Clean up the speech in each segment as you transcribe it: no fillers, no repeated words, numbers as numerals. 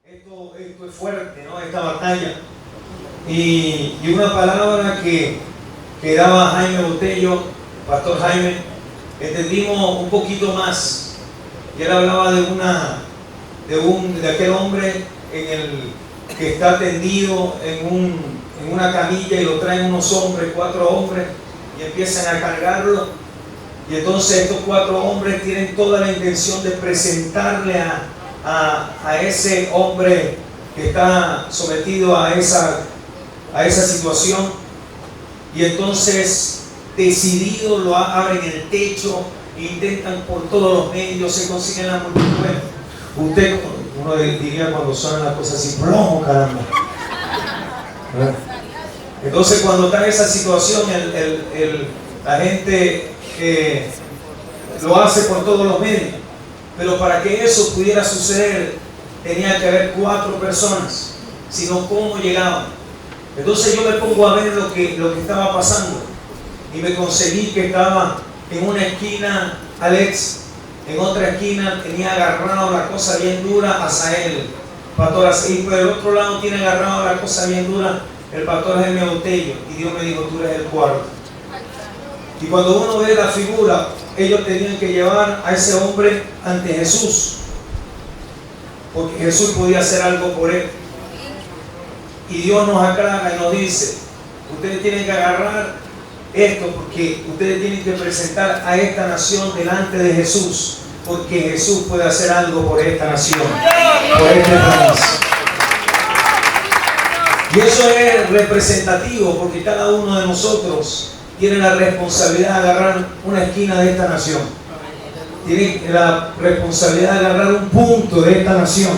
Esto es fuerte, ¿no? Esta batalla. Y una palabra que daba Jaime Botello, Pastor Jaime, entendimos un poquito más. Y él hablaba de aquel hombre que está tendido en una camilla y lo traen unos hombres, 4 hombres, y empiezan a cargarlo. Y entonces estos 4 hombres tienen toda la intención de presentarle a ese hombre que está sometido a esa situación, y entonces decididos lo abren el techo, intentan por todos los medios, se consiguen la multitud. Uno diría cuando suenan las cosas así, plomo, caramba. Entonces cuando está en esa situación, la gente lo hace por todos los medios. Pero para que eso pudiera suceder, tenía que haber 4 personas, sino cómo llegaban. Entonces yo me pongo a ver lo que estaba pasando, y me conseguí que estaba en una esquina Alex, en otra esquina tenía agarrado la cosa bien dura Asael, pastor Asael, y por el otro lado tiene agarrado la cosa bien dura el pastor Jaime Botello, y Dios me dijo: tú eres el cuarto. Y cuando uno ve la figura, ellos tenían que llevar a ese hombre ante Jesús, porque Jesús podía hacer algo por él. Y Dios nos aclara y nos dice: ustedes tienen que agarrar esto, porque ustedes tienen que presentar a esta nación delante de Jesús, porque Jesús puede hacer algo por esta nación, por este país. Y eso es representativo, porque cada uno de nosotros tiene la responsabilidad de agarrar una esquina de esta nación. Tiene la responsabilidad de agarrar un punto de esta nación,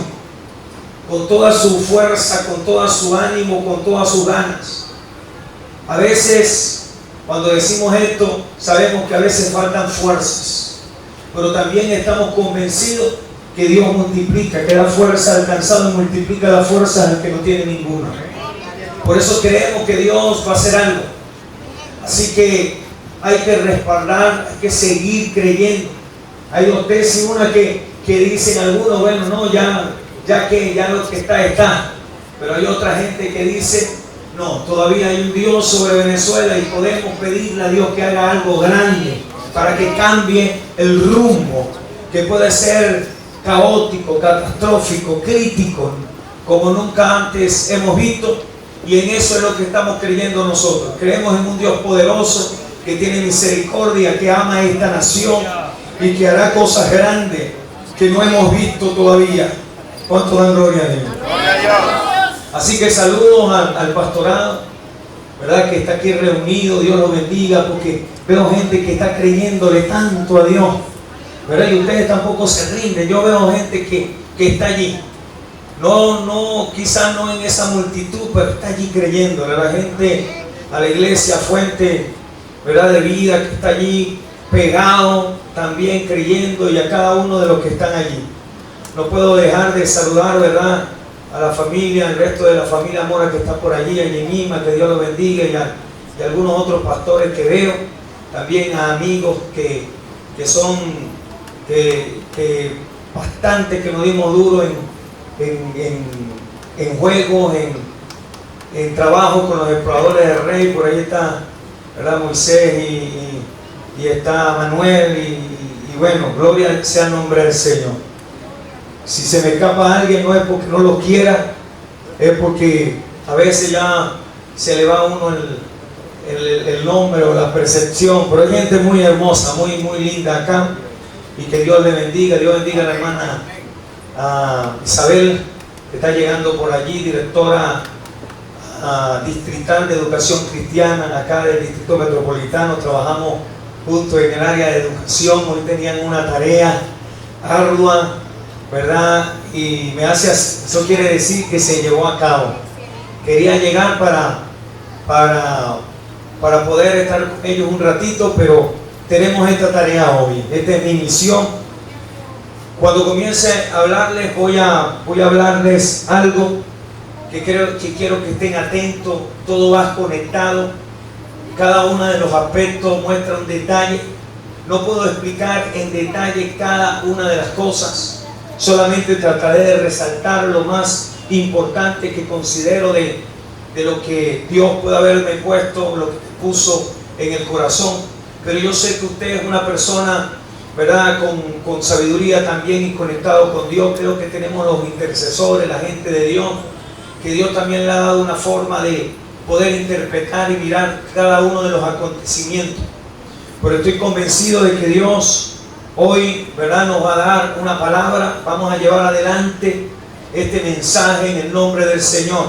con toda su fuerza, con todo su ánimo, con todas sus ganas. A veces, cuando decimos esto, sabemos que a veces faltan fuerzas, pero también estamos convencidos que Dios multiplica, que da fuerza al cansado y multiplica la fuerza al que no tiene ninguna. Por eso creemos que Dios va a hacer algo. Así que hay que respaldar, hay que seguir creyendo. Hay 2 tesis, una que dicen algunos: bueno, no, ya lo que está. Pero hay otra gente que dice: no, todavía hay un Dios sobre Venezuela, y podemos pedirle a Dios que haga algo grande para que cambie el rumbo, que puede ser caótico, catastrófico, crítico, como nunca antes hemos visto. Y en eso es lo que estamos creyendo nosotros. Creemos en un Dios poderoso, que tiene misericordia, que ama a esta nación y que hará cosas grandes que no hemos visto todavía. ¿Cuánto dan gloria a Dios? Así que saludos al pastorado, ¿verdad?, que está aquí reunido. Dios los bendiga, porque veo gente que está creyéndole tanto a Dios, ¿verdad? Y ustedes tampoco se rinden. Yo veo gente que está allí. No, quizás no en esa multitud, pero está allí creyendo. La gente a la iglesia Fuente, ¿verdad?, de Vida, que está allí pegado también creyendo, y a cada uno de los que están allí. No puedo dejar de saludar, ¿verdad?, a la familia, el resto de la familia Mora que está por allí, a Yenima, que Dios los bendiga, y a algunos otros pastores que veo, también a amigos que son bastante, que nos dimos duro en juegos, en trabajo con los exploradores del Rey. Por ahí está, ¿verdad?, Moisés, y está Manuel, y bueno, gloria sea el nombre del Señor. Si se me escapa alguien, no es porque no lo quiera, es porque a veces ya se le va a uno el nombre o la percepción. Pero hay gente muy hermosa, muy linda acá, y que Dios le bendiga. Dios bendiga a la hermana Isabel, que está llegando por allí, directora distrital de educación cristiana acá del Distrito Metropolitano. Trabajamos juntos en el área de educación. Hoy tenían una tarea ardua, ¿verdad? Y eso quiere decir que se llevó a cabo. Quería llegar para poder estar con ellos un ratito, pero tenemos esta tarea hoy. Esta es mi misión. Cuando comience a hablarles, voy a hablarles algo que quiero que estén atentos. Todo va conectado. Cada uno de los aspectos muestra un detalle. No puedo explicar en detalle cada una de las cosas, Solamente trataré de resaltar lo más importante que considero de lo que Dios puede haberme puesto, lo que puso en el corazón. Pero yo sé que usted es una persona, ¿verdad?, con sabiduría también y conectado con Dios. Creo que tenemos los intercesores, la gente de Dios, que Dios también le ha dado una forma de poder interpretar y mirar cada uno de los acontecimientos. Pero estoy convencido de que Dios hoy, ¿verdad?, nos va a dar una palabra. Vamos a llevar adelante este mensaje en el nombre del Señor.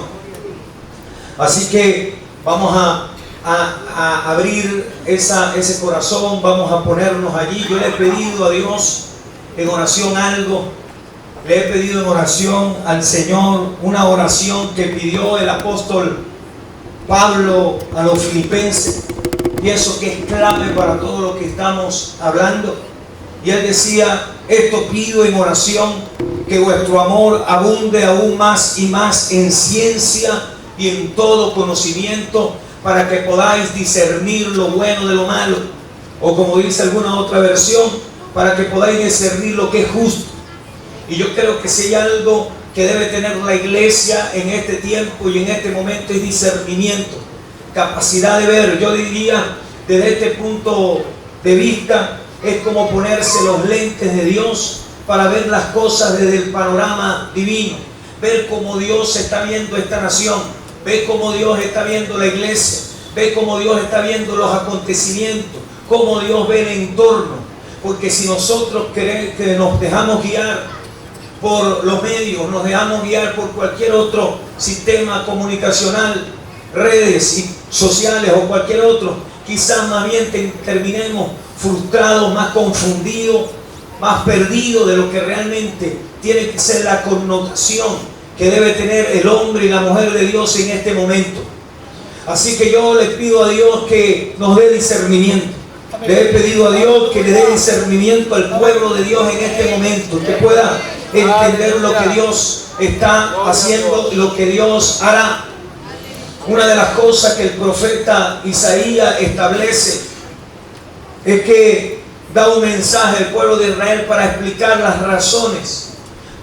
Así que vamos a abrir ese corazón, vamos a ponernos allí. Yo le he pedido a Dios en oración algo. Le he pedido en oración al Señor una oración que pidió el apóstol Pablo a los filipenses. Pienso que es clave para todo lo que estamos hablando. Y él decía: esto pido en oración, que vuestro amor abunde aún más y más en ciencia y en todo conocimiento, para que podáis discernir lo bueno de lo malo. O como dice alguna otra versión, para que podáis discernir lo que es justo. Y yo creo que si hay algo que debe tener la iglesia en este tiempo y en este momento, es discernimiento, capacidad de ver. Yo diría, desde este punto de vista, es como ponerse los lentes de Dios para ver las cosas desde el panorama divino, ver cómo Dios está viendo esta nación, ver cómo Dios está viendo la iglesia, ver cómo Dios está viendo los acontecimientos, cómo Dios ve el entorno. Porque si nosotros que nos dejamos guiar por los medios, nos dejamos guiar por cualquier otro sistema comunicacional, redes sociales o cualquier otro, quizás más bien terminemos frustrados, más confundidos, más perdidos de lo que realmente tiene que ser la connotación que debe tener el hombre y la mujer de Dios en este momento. Así que yo le pido a Dios que nos dé discernimiento. Le he pedido a Dios que le dé discernimiento al pueblo de Dios en este momento, que pueda entender lo que Dios está haciendo y lo que Dios hará. Una de las cosas que el profeta Isaías establece es que da un mensaje al pueblo de Israel para explicar las razones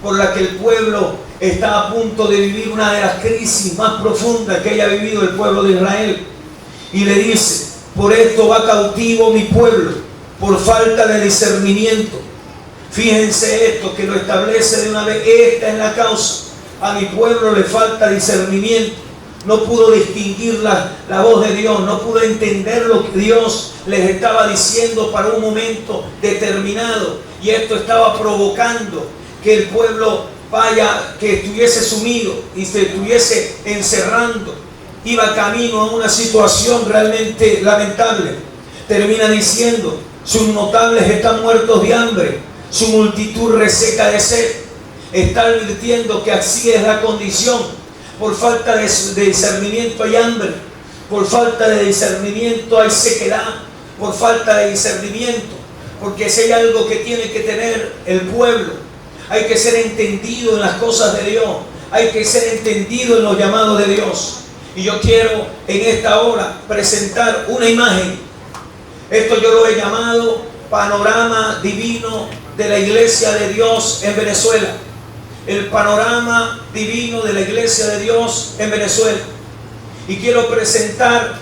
por las que el pueblo está a punto de vivir una de las crisis más profundas que haya vivido el pueblo de Israel. Y le dice: por esto va cautivo mi pueblo, por falta de discernimiento. Fíjense esto, que lo establece de una vez. Esta es la causa. A mi pueblo le falta discernimiento. No pudo distinguir la voz de Dios, no pudo entender lo que Dios les estaba diciendo para un momento determinado. Y esto estaba provocando que el pueblo que estuviese sumido y se estuviese encerrando. Iba camino a una situación realmente lamentable. Termina diciendo: sus notables están muertos de hambre, su multitud reseca de sed. Está advirtiendo que así es la condición. Por falta de discernimiento hay hambre, por falta de discernimiento hay sequedad, por falta de discernimiento. Porque si hay algo que tiene que tener el pueblo, hay que ser entendido en las cosas de Dios, hay que ser entendido en los llamados de Dios. Y yo quiero en esta hora presentar una imagen. Esto yo lo he llamado panorama divino de la iglesia de Dios en Venezuela. El panorama divino de la iglesia de Dios en Venezuela. Y quiero presentar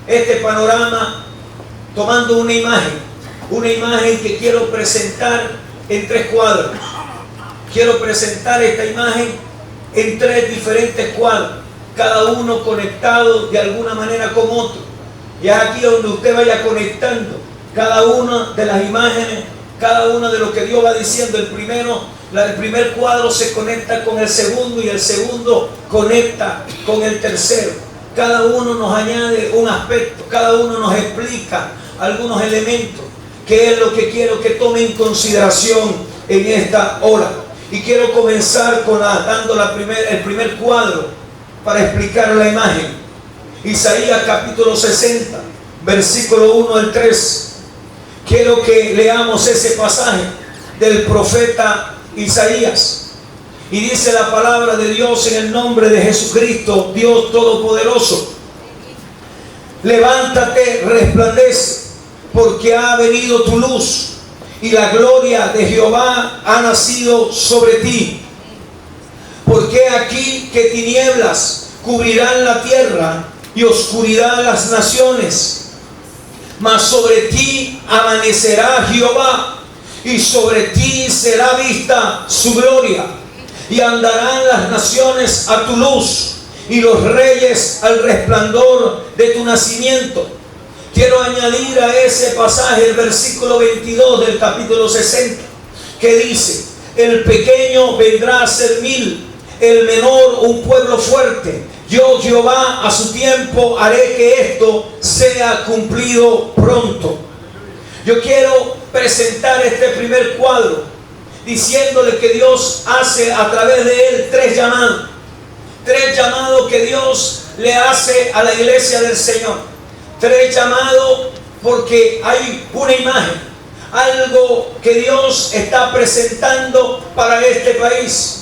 este panorama tomando una imagen que quiero presentar en 3 cuadros. Quiero presentar esta imagen en 3 diferentes cuadros, cada uno conectado de alguna manera con otro. Y es aquí donde usted vaya conectando cada una de las imágenes, cada uno de lo que Dios va diciendo. El primer cuadro se conecta con el segundo y el segundo conecta con el tercero. Cada uno nos añade un aspecto, cada uno nos explica algunos elementos, que es lo que quiero que tome en consideración en esta hora. Y quiero comenzar dando el primer cuadro para explicar la imagen. Isaías capítulo 60, versículo 1 al 3. Quiero que leamos ese pasaje del profeta Isaías. Y dice la palabra de Dios en el nombre de Jesucristo, Dios Todopoderoso: levántate, resplandece, porque ha venido tu luz y la gloria de Jehová ha nacido sobre ti. Porque aquí que tinieblas cubrirán la tierra y oscuridad las naciones, mas sobre ti amanecerá Jehová y sobre ti será vista su gloria, y andarán las naciones a tu luz y los reyes al resplandor de tu nacimiento. Quiero añadir a ese pasaje el versículo 22 del capítulo 60, que dice: el pequeño vendrá a ser mil, el menor un pueblo fuerte. Yo, Jehová, a su tiempo haré que esto sea cumplido pronto. Yo quiero presentar este primer cuadro diciéndole que Dios hace a través de él tres llamados. Tres llamados que Dios le hace a la iglesia del Señor. Tres llamados porque hay una imagen, algo que Dios está presentando para este país.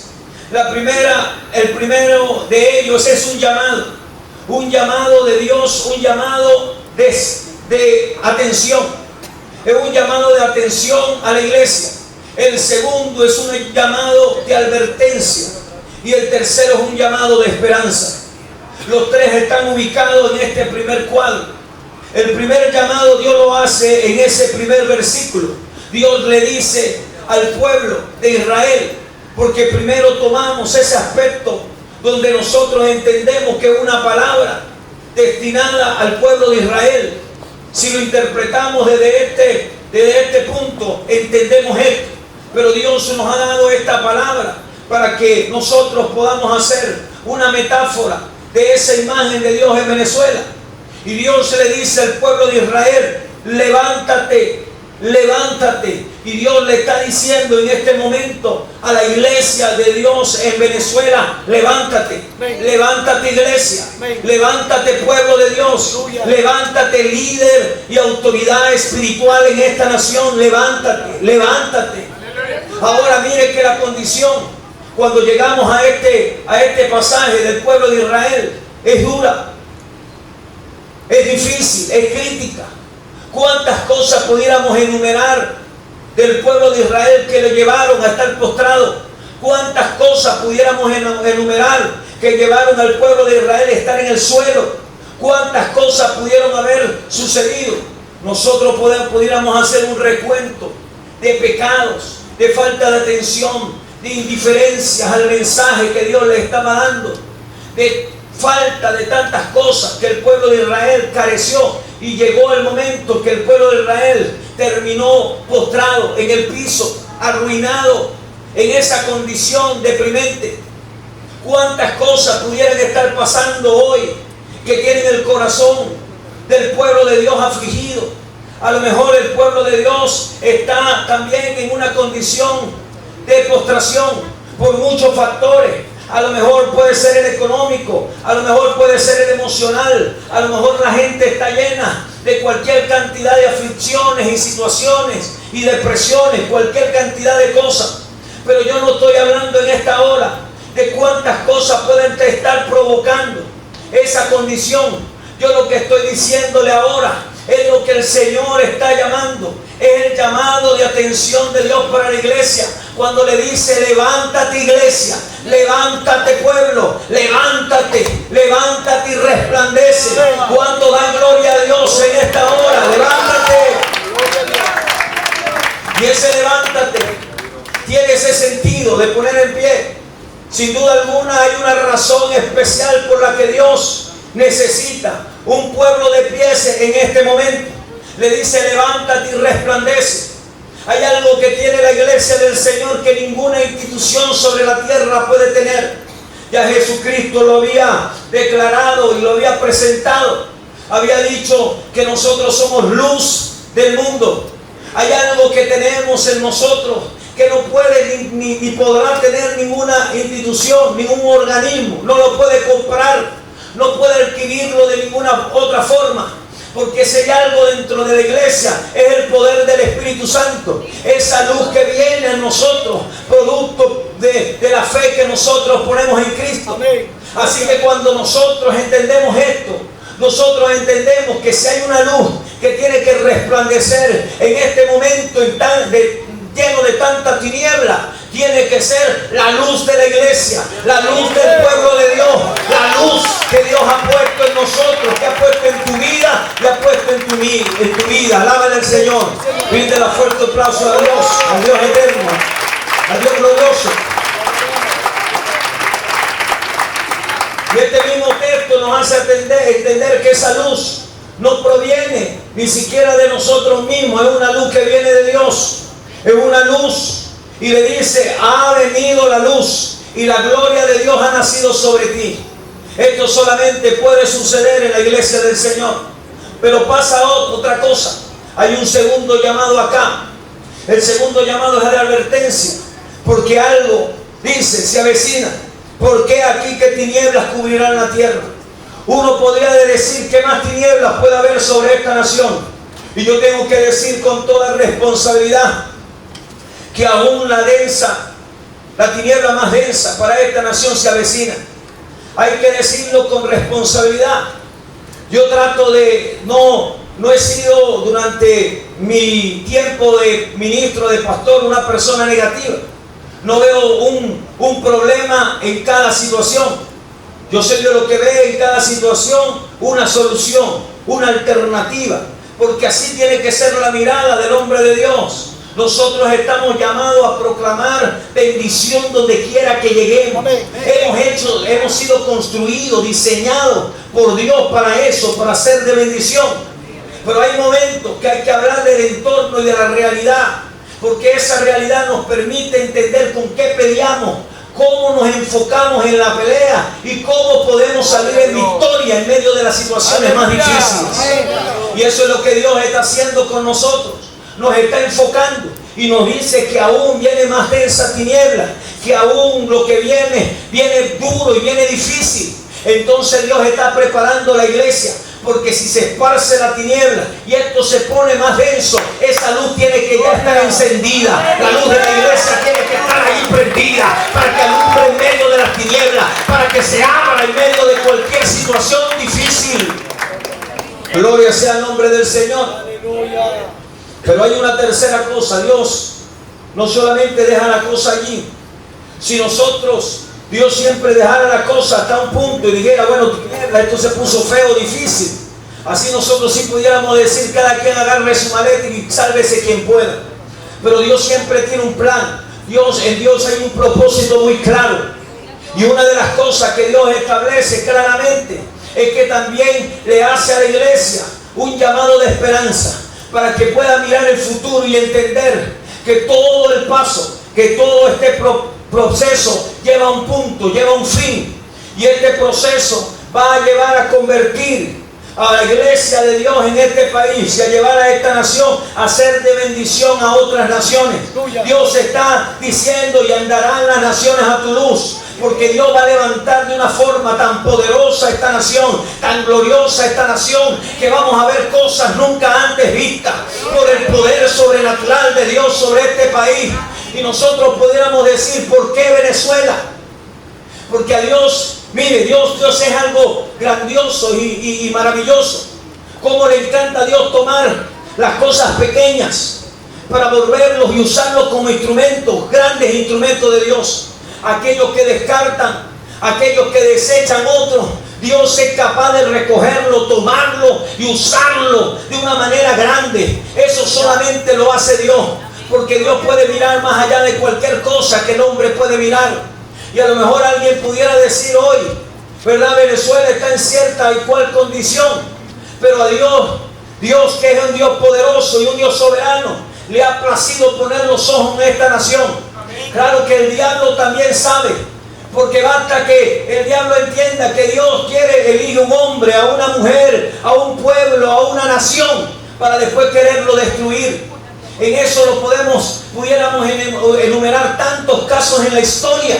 El primero de ellos es un llamado de Dios, un llamado de atención. Es un llamado de atención a la iglesia. El segundo es un llamado de advertencia. Y el tercero es un llamado de esperanza. Los tres están ubicados en este primer cuadro. El primer llamado Dios lo hace en ese primer versículo. Dios le dice al pueblo de Israel, porque primero tomamos ese aspecto donde nosotros entendemos que es una palabra destinada al pueblo de Israel. Si lo interpretamos desde este punto, entendemos esto. Pero Dios nos ha dado esta palabra para que nosotros podamos hacer una metáfora de esa imagen de Dios en Venezuela. Y Dios le dice al pueblo de Israel: levántate, levántate. Y Dios le está diciendo en este momento a la iglesia de Dios en Venezuela: levántate, levántate iglesia, levántate pueblo de Dios, levántate líder y autoridad espiritual en esta nación, levántate, levántate. Ahora mire que la condición cuando llegamos a este pasaje del pueblo de Israel es dura, es difícil, es crítica. ¿Cuántas cosas pudiéramos enumerar del pueblo de Israel que le llevaron a estar postrado? ¿Cuántas cosas pudiéramos enumerar que llevaron al pueblo de Israel a estar en el suelo? ¿Cuántas cosas pudieron haber sucedido? Nosotros pudiéramos hacer un recuento de pecados, de falta de atención, de indiferencias al mensaje que Dios le estaba dando, de falta de tantas cosas que el pueblo de Israel careció, y llegó el momento que el pueblo de Israel terminó postrado en el piso, arruinado, en esa condición deprimente. ¿Cuántas cosas pudieran estar pasando hoy que tienen el corazón del pueblo de Dios afligido? A lo mejor el pueblo de Dios está también en una condición de postración por muchos factores. A lo mejor puede ser el económico, a lo mejor puede ser el emocional, a lo mejor la gente está llena de cualquier cantidad de aflicciones y situaciones y depresiones, cualquier cantidad de cosas. Pero yo no estoy hablando en esta hora de cuántas cosas pueden estar provocando esa condición. Yo lo que estoy diciéndole ahora es lo que el Señor está llamando. Es el llamado de atención de Dios para la iglesia. Cuando le dice: levántate iglesia, levántate pueblo, levántate, levántate y resplandece. Cuando da gloria a Dios en esta hora, levántate. Y ese levántate tiene ese sentido de poner en pie. Sin duda alguna hay una razón especial por la que Dios necesita un pueblo de pies en este momento. Le dice: levántate y resplandece. Hay algo que tiene la iglesia del Señor que ninguna institución sobre la tierra puede tener. Ya Jesucristo lo había declarado y lo había presentado. Había dicho que nosotros somos luz del mundo. Hay algo que tenemos en nosotros que no puede ni podrá tener ninguna institución, ningún organismo. No lo puede comprar, no puede adquirirlo de ninguna otra forma. Porque si hay algo dentro de la iglesia, es el poder del Espíritu Santo. Esa luz que viene a nosotros, producto de la fe que nosotros ponemos en Cristo. Así que cuando nosotros entendemos esto, nosotros entendemos que si hay una luz que tiene que resplandecer en este momento lleno de tanta tiniebla. Tiene que ser la luz de la iglesia, la luz del pueblo de Dios, la luz que Dios ha puesto en nosotros, que ha puesto en tu vida y ha puesto en tu vida. Alábale al Señor. Brinde la fuerte aplauso a Dios eterno, a Dios glorioso. Y este mismo texto nos hace entender que esa luz no proviene ni siquiera de nosotros mismos, es una luz que viene de Dios, es una luz. Y le dice, ha venido la luz y la gloria de Dios ha nacido sobre ti. Esto solamente puede suceder en la iglesia del Señor. Pero pasa otra cosa. Hay un segundo llamado acá. El segundo llamado es de advertencia. Porque algo, dice, se avecina. ¿Por qué aquí que tinieblas cubrirán la tierra? Uno podría decir que más tinieblas puede haber sobre esta nación. Y yo tengo que decir con toda responsabilidad que aún la tiniebla más densa para esta nación se avecina. Hay que decirlo con responsabilidad. Yo trato no he sido durante mi tiempo de ministro, de pastor, una persona negativa. No veo un problema en cada situación. Yo soy de lo que ve en cada situación una solución, una alternativa, porque así tiene que ser la mirada del hombre de Dios. Nosotros estamos llamados a proclamar bendición donde quiera que lleguemos. Hemos sido construidos, diseñados por Dios para eso, para ser de bendición. Pero hay momentos que hay que hablar del entorno y de la realidad, porque esa realidad nos permite entender con qué peleamos, cómo nos enfocamos en la pelea y cómo podemos salir en victoria en medio de las situaciones más difíciles. Y eso es lo que Dios está haciendo con nosotros. Nos está enfocando y nos dice que aún viene más densa tiniebla, que aún lo que viene duro y viene difícil. Entonces Dios está preparando la iglesia, porque si se esparce la tiniebla y esto se pone más denso, esa luz tiene que ya estar encendida. La luz de la iglesia tiene que estar ahí prendida para que alumbre en medio de las tinieblas, para que se abra en medio de cualquier situación difícil. Gloria sea el nombre del Señor. Pero hay una tercera cosa. Dios no solamente deja la cosa allí. Si Dios siempre dejara la cosa hasta un punto y dijera, bueno, esto se puso feo, difícil. Así nosotros sí pudiéramos decir, cada quien agarre su maleta y sálvese quien pueda. Pero Dios siempre tiene un plan. En Dios hay un propósito muy claro. Y una de las cosas que Dios establece claramente es que también le hace a la iglesia un llamado de esperanza, para que pueda mirar el futuro y entender que todo el paso, que todo este proceso lleva a un punto, lleva a un fin. Y este proceso va a llevar a convertir a la iglesia de Dios en este país y a llevar a esta nación a ser de bendición a otras naciones. Dios está diciendo, y andarán las naciones a tu luz, porque Dios va a levantar de una forma tan poderosa esta nación, tan gloriosa esta nación, que vamos a ver cosas nunca antes vistas por el poder sobrenatural de Dios sobre este país. Y nosotros pudiéramos decir, ¿por qué Venezuela? Porque a Dios, mire, Dios es algo grandioso y maravilloso. Cómo le encanta a Dios tomar las cosas pequeñas para volverlos y usarlos como instrumentos, grandes instrumentos de Dios. Aquellos que descartan, aquellos que desechan otros, Dios es capaz de recogerlo, tomarlo y usarlo de una manera grande. Eso solamente lo hace Dios, porque Dios puede mirar más allá de cualquier cosa que el hombre puede mirar. Y a lo mejor alguien pudiera decir hoy, ¿verdad? Venezuela está en cierta y cual condición, pero a Dios que es un Dios poderoso y un Dios soberano, le ha placido poner los ojos en esta nación. Claro que el diablo también sabe, porque basta que el diablo entienda que Dios elige un hombre, a una mujer, a un pueblo, a una nación, para después quererlo destruir. En eso pudiéramos enumerar tantos casos en la historia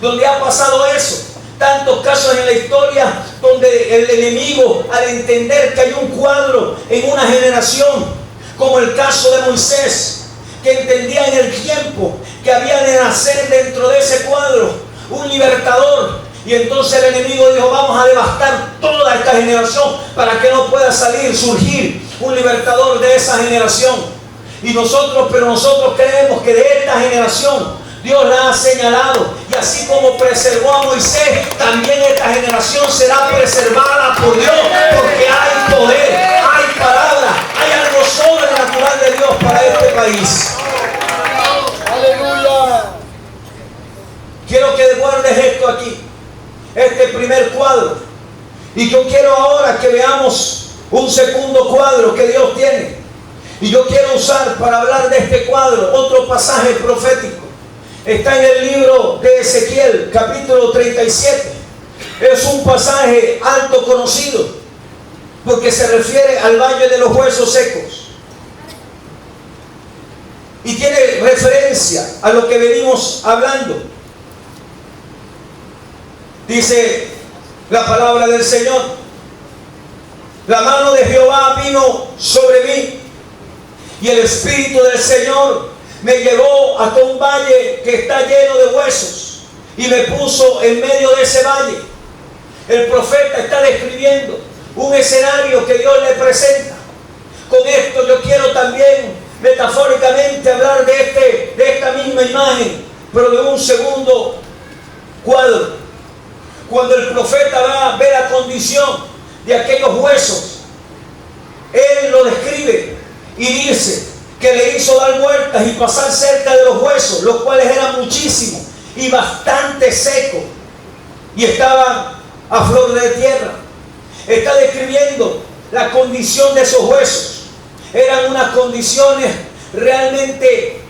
donde ha pasado eso. Tantos casos en la historia donde el enemigo, al entender que hay un cuadro en una generación, como el caso de Moisés, que entendía en el tiempo que había de nacer dentro de ese cuadro un libertador, y entonces el enemigo dijo, vamos a devastar toda esta generación para que no pueda surgir un libertador de esa generación. Pero nosotros creemos que de esta generación Dios la ha señalado. Y así como preservó a Moisés, también esta generación será preservada por Dios. Porque hay poder, hay palabra, hay algo sobrenatural de Dios para este país. Aleluya. Quiero que guardes esto aquí, este primer cuadro. Y yo quiero ahora que veamos un segundo cuadro que Dios tiene. Y yo quiero usar para hablar de este cuadro otro pasaje profético. Está en el libro de Ezequiel, capítulo 37. Es un pasaje alto conocido porque se refiere al valle de los huesos secos. Y tiene referencia a lo que venimos hablando. Dice la palabra del Señor: la mano de Jehová vino sobre mí, y el Espíritu del Señor me llevó hasta un valle que está lleno de huesos, y me puso en medio de ese valle. El profeta está describiendo un escenario que Dios le presenta. Con esto yo quiero también metafóricamente hablar de esta misma imagen, pero de un segundo cuadro. Cuando el profeta ve la condición de aquellos huesos, él lo describe y dice que le hizo dar vueltas y pasar cerca de los huesos, los cuales eran muchísimos y bastante secos, y estaban a flor de tierra. Está describiendo la condición de esos huesos. Eran unas condiciones realmente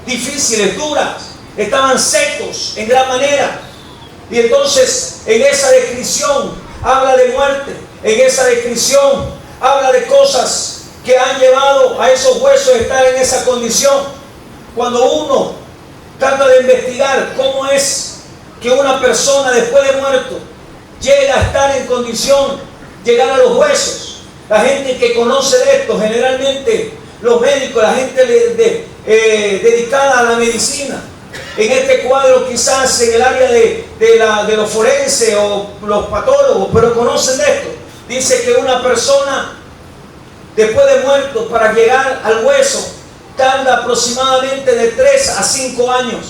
difíciles, duras. Estaban secos en gran manera. Y entonces en esa descripción habla de muerte. En esa descripción habla de cosas que han llevado a esos huesos a estar en esa condición. Cuando uno trata de investigar cómo es que una persona después de muerto llega a estar en condición, llegar a los huesos, la gente que conoce de esto, generalmente los médicos, la gente dedicada a la medicina, en este cuadro quizás en el área de los forenses o los patólogos, pero conocen de esto, dice que una persona después de muerto, para llegar al hueso, tarda aproximadamente de 3 a 5 años.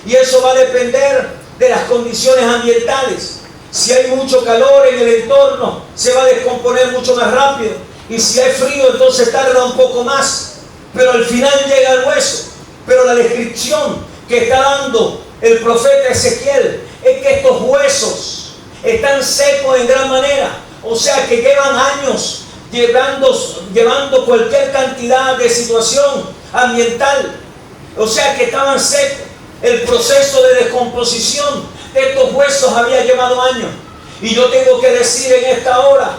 Y eso va a depender de las condiciones ambientales. Si hay mucho calor en el entorno, se va a descomponer mucho más rápido. Y si hay frío, entonces tarda un poco más. Pero al final llega al hueso. Pero la descripción que está dando el profeta Ezequiel es que estos huesos están secos en gran manera. O sea que llevan años llevando cualquier cantidad de situación ambiental. O sea que estaban secos. El proceso de descomposición de estos huesos había llevado años. Y yo tengo que decir en esta hora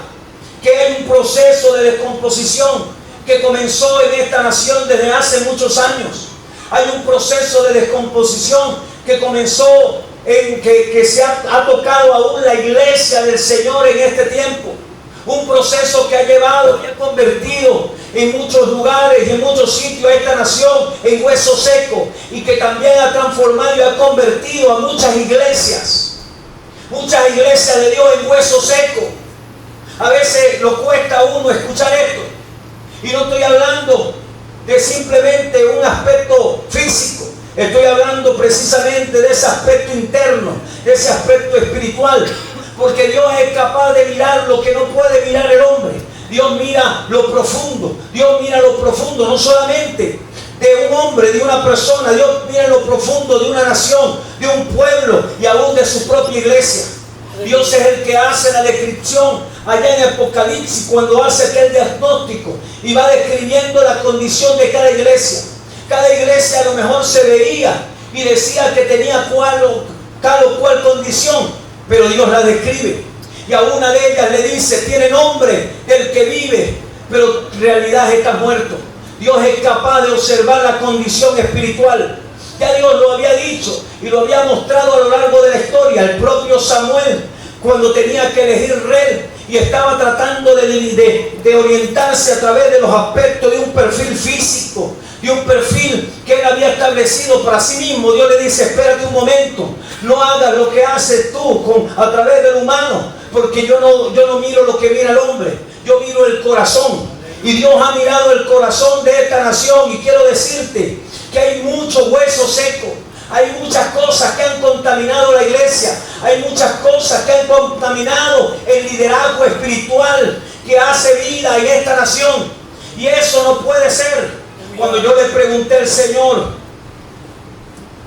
que hay un proceso de descomposición que comenzó en esta nación desde hace muchos años. Hay un proceso de descomposición que comenzó que se ha tocado aún la iglesia del Señor en este tiempo. Un proceso que ha llevado y ha convertido en muchos lugares y en muchos sitios a esta nación en hueso seco, y que también ha transformado y ha convertido a muchas iglesias de Dios en hueso seco. A veces nos cuesta a uno escuchar esto, y no estoy hablando de simplemente un aspecto físico, estoy hablando precisamente de ese aspecto interno, de ese aspecto espiritual. Porque Dios es capaz de mirar lo que no puede mirar el hombre. Dios mira lo profundo. Dios mira lo profundo, no solamente de un hombre, de una persona. Dios mira lo profundo de una nación, de un pueblo y aún de su propia iglesia. Dios es el que hace la descripción allá en Apocalipsis, cuando hace aquel diagnóstico y va describiendo la condición de cada iglesia. Cada iglesia a lo mejor se veía y decía que tenía tal o cual condición. Pero Dios la describe, y a una de ellas le dice: tiene nombre del que vive, pero en realidad está muerto. Dios es capaz de observar la condición espiritual. Ya Dios lo había dicho y lo había mostrado a lo largo de la historia. El propio Samuel, cuando tenía que elegir rey y estaba tratando de orientarse a través de los aspectos de un perfil físico, de un perfil que él había establecido para sí mismo, Dios le dice: espérate un momento, no hagas lo que haces tú a través del humano, porque yo no miro lo que mira el hombre, yo miro el corazón. Y Dios ha mirado el corazón de esta nación, y quiero decirte que hay mucho hueso seco. Hay muchas cosas que han contaminado la iglesia. Hay muchas cosas que han contaminado el liderazgo espiritual que hace vida en esta nación. Y eso no puede ser. Cuando yo le pregunté al Señor,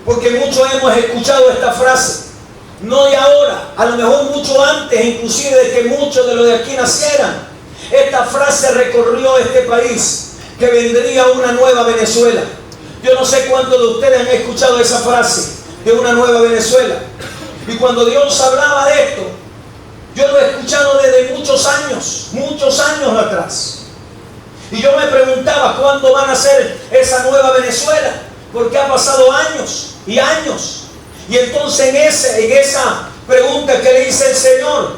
porque muchos hemos escuchado esta frase, no de ahora, a lo mejor mucho antes, inclusive de que muchos de los de aquí nacieran, esta frase recorrió este país, que vendría una nueva Venezuela. Yo no sé cuántos de ustedes han escuchado esa frase de una nueva Venezuela. Y cuando Dios hablaba de esto, yo lo he escuchado desde muchos años atrás. Y yo me preguntaba cuándo van a ser esa nueva Venezuela, porque ha pasado años y años. Y entonces en esa pregunta que le hice al Señor,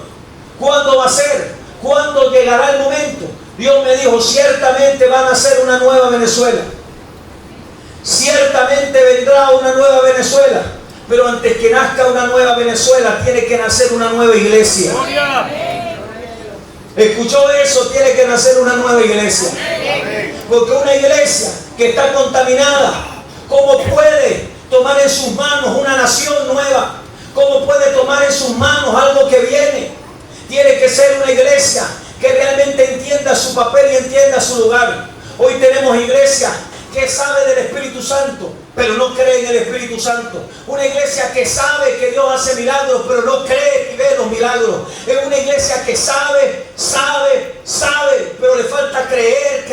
¿cuándo va a ser? ¿Cuándo llegará el momento? Dios me dijo, ciertamente van a ser una nueva Venezuela. Ciertamente vendrá una nueva Venezuela. Pero antes que nazca una nueva Venezuela, tiene que nacer una nueva iglesia. ¿Escuchó eso? Tiene que nacer una nueva iglesia. Porque una iglesia que está contaminada, ¿cómo puede tomar en sus manos una nación nueva? ¿Cómo puede tomar en sus manos algo que viene? Tiene que ser una iglesia que realmente entienda su papel y entienda su lugar. Hoy tenemos iglesias que sabe del Espíritu Santo, pero no cree en el Espíritu Santo. Una iglesia que sabe que Dios hace milagros, pero no cree y ve los milagros. Es una iglesia que sabe, pero le falta creer.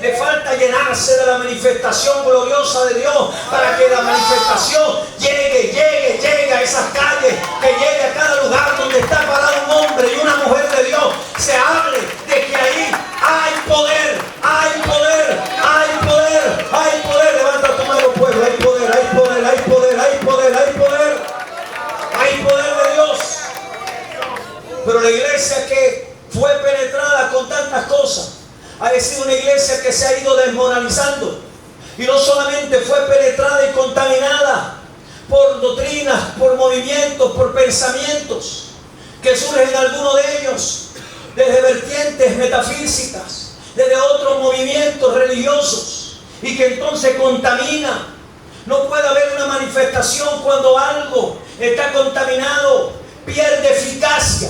Le falta llenarse de la manifestación gloriosa de Dios, para que la manifestación llegue a esas calles, que llegue a cada lugar donde está parado un hombre y una mujer de Dios. Se hable de que ahí hay poder. Levanta tu mano, pueblo. Hay poder de Dios. Pero la iglesia que fue penetrada con tantas cosas ha sido una iglesia que se ha ido desmoralizando. Y no solamente fue penetrada y contaminada por doctrinas, por movimientos, por pensamientos que surgen algunos de ellos desde vertientes metafísicas, desde otros movimientos religiosos, y que entonces contamina. No puede haber una manifestación cuando algo está contaminado. Pierde eficacia,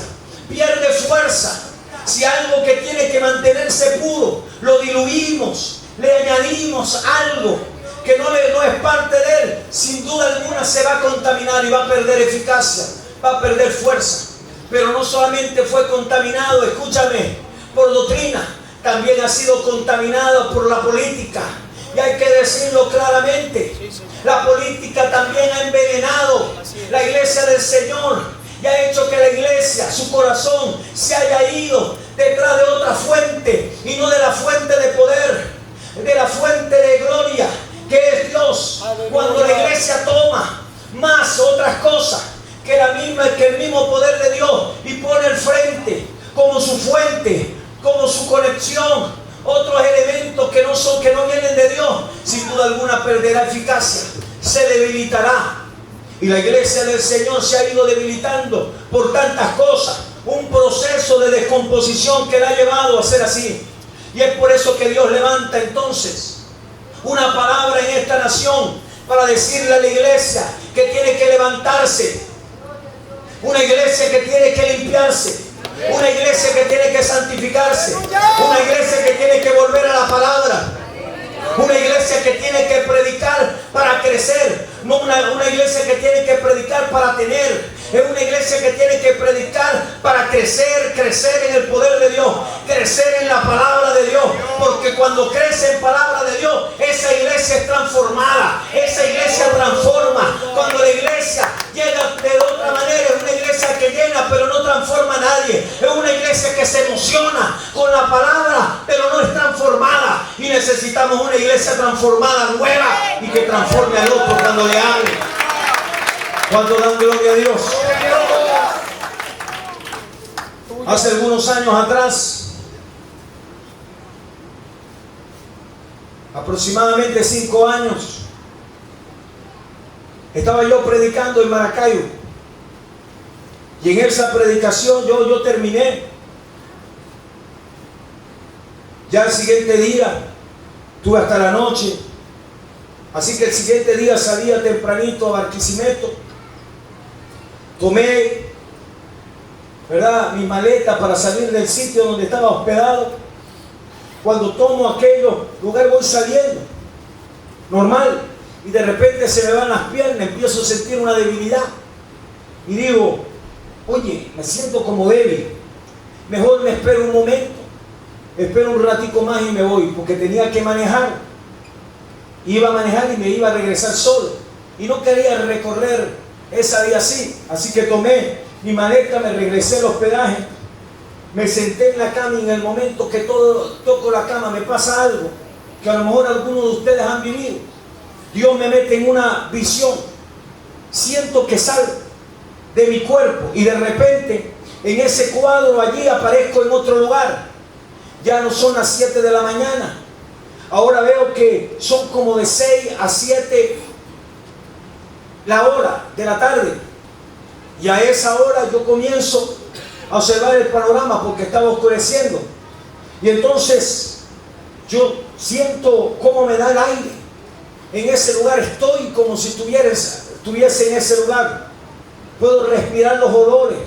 pierde fuerza. Si algo que tiene que mantenerse puro, lo diluimos, le añadimos algo que no es parte de él, sin duda alguna se va a contaminar y va a perder eficacia, va a perder fuerza. Pero no solamente fue contaminado, escúchame, por doctrina, también ha sido contaminado por la política. Y hay que decirlo claramente, la política también ha envenenado la iglesia del Señor y ha hecho que la iglesia, su corazón, se haya ido detrás de otra fuente, y no de la fuente de poder, de la fuente de gloria que es Dios. Cuando la iglesia toma más otras cosas que el mismo poder de Dios, y pone al frente como su fuente, como su conexión, otros elementos que no vienen de Dios, sin duda alguna perderá eficacia, se debilitará. Y la iglesia del Señor se ha ido debilitando por tantas cosas, un proceso de descomposición que la ha llevado a ser así. Y es por eso que Dios levanta entonces una palabra en esta nación para decirle a la iglesia que tiene que levantarse, una iglesia que tiene que limpiarse, una iglesia que tiene que santificarse, una iglesia que tiene que volver a la palabra, una iglesia que tiene que predicar para crecer, no una iglesia que tiene que predicar para tener. Es una iglesia que tiene que predicar para crecer en el poder de Dios, crecer en la palabra de Dios, porque cuando crece en palabra de Dios, esa iglesia es transformada, esa iglesia transforma. Cuando la iglesia llega de otra manera, es una iglesia que llena pero no transforma a nadie, es una iglesia que se emociona con la palabra pero no es transformada, y necesitamos una iglesia transformada, nueva, y que transforme al otro cuando le hable. ¿Cuánto dan gloria a Dios? Hace algunos años atrás, aproximadamente 5 años, estaba yo predicando en Maracaibo, y en esa predicación yo terminé, Ya el siguiente día, tuve hasta la noche. Así que el siguiente día salía tempranito a Barquisimeto. Tomé, ¿verdad?, mi maleta para salir del sitio donde estaba hospedado. Cuando tomo aquel lugar voy saliendo, normal, y de repente se me van las piernas, empiezo a sentir una debilidad. Y digo, oye, me siento como débil, mejor me espero un momento, espero un ratico más y me voy, porque tenía que manejar. Iba a manejar y me iba a regresar solo, y no quería recorrer esa vía así que tomé mi maleta, me regresé al hospedaje, me senté en la cama y en el momento que toco la cama me pasa algo que a lo mejor algunos de ustedes han vivido. Dios me mete en una visión, siento que salgo de mi cuerpo y de repente en ese cuadro allí aparezco en otro lugar. Ya no son las 7 de la mañana, ahora veo que son como de 6 a 7 la hora de la tarde, y a esa hora yo comienzo a observar el panorama porque estaba oscureciendo, y entonces yo siento cómo me da el aire en ese lugar. Estoy como si estuviese en ese lugar, puedo respirar los olores,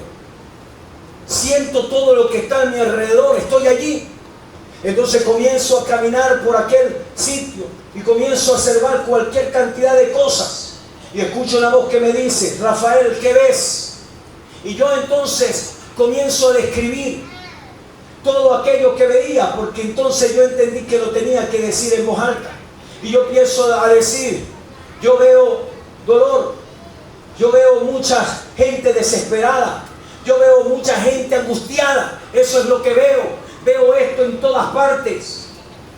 siento todo lo que está a mi alrededor, estoy allí. Entonces comienzo a caminar por aquel sitio y comienzo a observar cualquier cantidad de cosas, y escucho una voz que me dice: Rafael, ¿qué ves? Y yo entonces comienzo a describir todo aquello que veía, porque entonces yo entendí que lo tenía que decir en voz alta. Y yo empiezo a decir: yo veo dolor, yo veo mucha gente desesperada, yo veo mucha gente angustiada, eso es lo que veo esto en todas partes.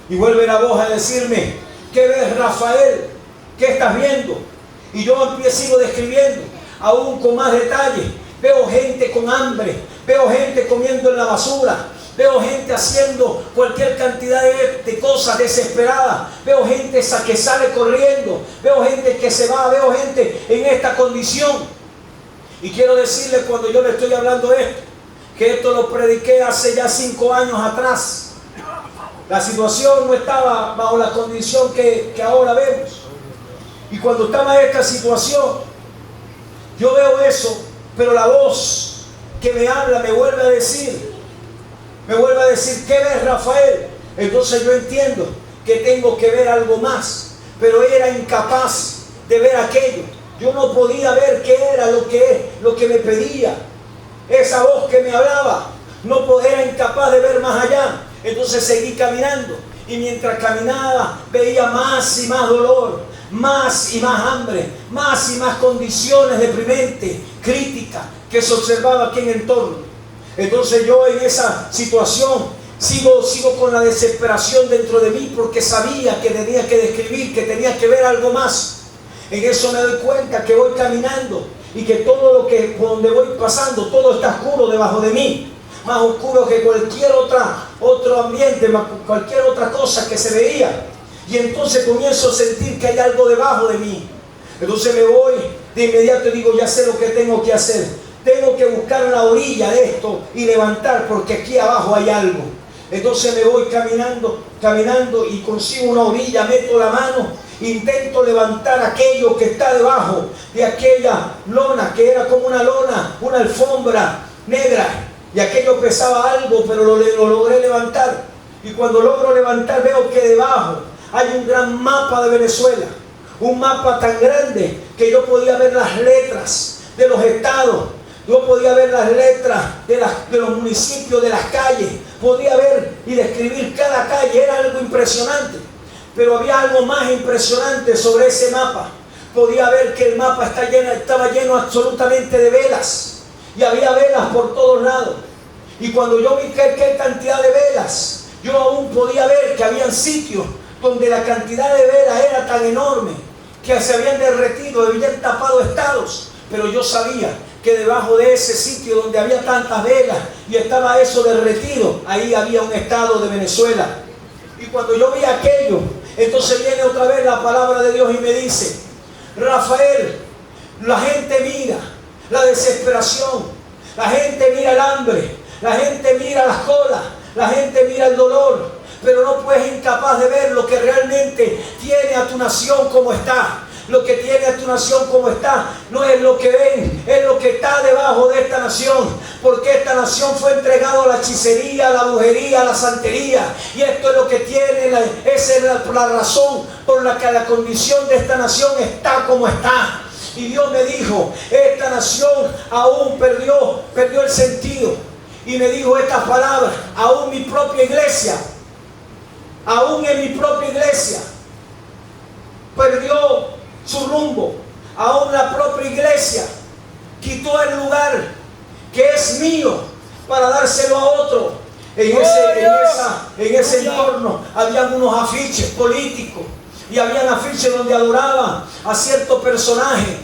Y vuelve la voz a decirme: ¿qué ves, Rafael? ¿Qué estás viendo? Y yo sigo describiendo aún con más detalle. Veo gente con hambre, veo gente comiendo en la basura, veo gente haciendo cualquier cantidad de cosas desesperadas, veo gente que sale corriendo, veo gente que se va, veo gente en esta condición. Y quiero decirle, cuando yo le estoy hablando esto, que esto lo prediqué hace ya 5 años atrás. La situación no estaba bajo la condición que ahora vemos. Y cuando estaba en esta situación, yo veo eso, pero la voz que me habla me vuelve a decir, ¿qué ves, Rafael? Entonces yo entiendo que tengo que ver algo más, pero era incapaz de ver aquello. Yo no podía ver qué era lo que me pedía. Esa voz que me hablaba, era incapaz de ver más allá. Entonces seguí caminando, y mientras caminaba veía más y más dolor, más y más hambre, más y más condiciones deprimentes, críticas, que se observaba aquí en el entorno. Entonces yo en esa situación sigo con la desesperación dentro de mí, porque sabía que tenía que describir, que tenía que ver algo más. En eso me doy cuenta que voy caminando y que todo lo que por donde voy pasando, todo está oscuro debajo de mí, más oscuro que cualquier otro ambiente, cualquier otra cosa que se veía. Y entonces comienzo a sentir que hay algo debajo de mí. Entonces me voy de inmediato y digo: ya sé lo que tengo que hacer. Tengo que buscar la orilla de esto y levantar, porque aquí abajo hay algo. Entonces me voy caminando y consigo una orilla, meto la mano, intento levantar aquello que está debajo de aquella lona, que era como una lona, una alfombra negra, y aquello pesaba algo, pero lo logré levantar. Y cuando logro levantar, veo que debajo hay un gran mapa de Venezuela, un mapa tan grande que yo podía ver las letras de los estados, yo podía ver las letras de los municipios, de las calles, podía ver y describir cada calle. Era algo impresionante. Pero había algo más impresionante sobre ese mapa. Podía ver que el mapa estaba lleno absolutamente de velas, y había velas por todos lados. Y cuando yo vi qué cantidad de velas, yo aún podía ver que habían sitios donde la cantidad de velas era tan enorme que se habían derretido, habían tapado estados. Pero yo sabía que debajo de ese sitio donde había tantas velas y estaba eso derretido, ahí había un estado de Venezuela. Y cuando yo vi aquello, entonces viene otra vez la palabra de Dios y me dice: Rafael, la gente mira la desesperación, la gente mira el hambre, la gente mira las colas, la gente mira el dolor, pero no puedes incapaz de ver lo que realmente tiene a tu nación como está. Lo que tiene a tu nación como está no es lo que ven, es lo que está debajo de esta nación, porque esta nación fue entregada a la hechicería, a la brujería, a la santería, y esto es lo que tiene, esa es la razón por la que la condición de esta nación está como está. Y Dios me dijo, esta nación aún perdió el sentido, y me dijo estas palabras: aún mi propia iglesia, aún en mi propia iglesia perdió su rumbo. Aún la propia iglesia quitó el lugar que es mío para dárselo a otro. En ese entorno habían unos afiches políticos, y habían afiches donde adoraban a cierto personaje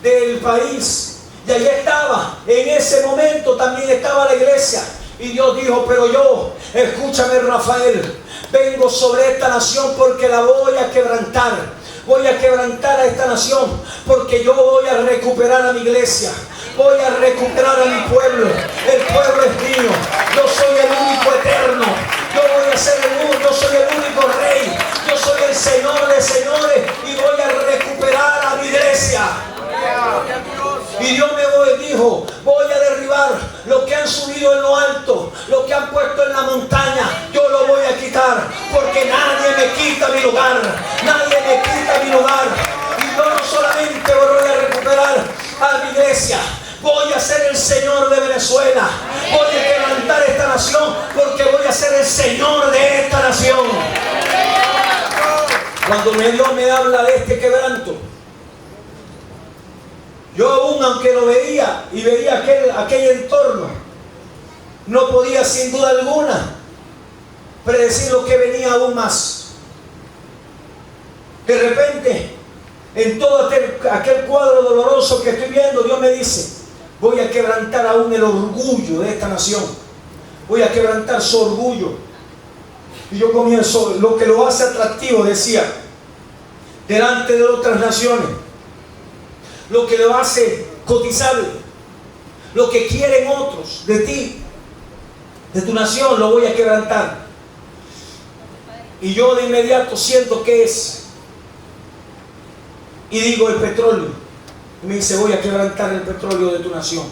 del país, y allí estaba, en ese momento también estaba la iglesia. Y Dios dijo: pero yo, escúchame, Rafael, vengo sobre esta nación porque la voy a quebrantar. Voy a quebrantar a esta nación porque yo voy a recuperar a mi iglesia. Voy a recuperar a mi pueblo. El pueblo es mío. Yo soy el único eterno. Yo voy a ser yo soy el único rey. Yo soy el Señor de señores y voy a recuperar a mi iglesia. Y Dios me dijo: voy a derribar lo que han subido en lo alto, lo que han puesto en la montaña. Yo lo voy a quitar, porque nadie me quita mi lugar. Nadie me quita mi lugar. Y yo no solamente voy a recuperar a mi iglesia, voy a ser el Señor de Venezuela. Voy a quebrantar esta nación porque voy a ser el Señor de esta nación. Cuando Dios me habla de este quebranto, yo aún, aunque lo veía y veía aquel entorno, no podía sin duda alguna predecir lo que venía aún más. De repente, en todo aquel cuadro doloroso que estoy viendo, Dios me dice: voy a quebrantar aún el orgullo de esta nación. Voy a quebrantar su orgullo. Y yo comienzo, lo que lo hace atractivo, decía, delante de otras naciones. Lo que lo hace cotizable, lo que quieren otros de ti, de tu nación, lo voy a quebrantar. Y yo de inmediato siento que es, y digo: el petróleo. Y me dice: voy a quebrantar el petróleo de tu nación,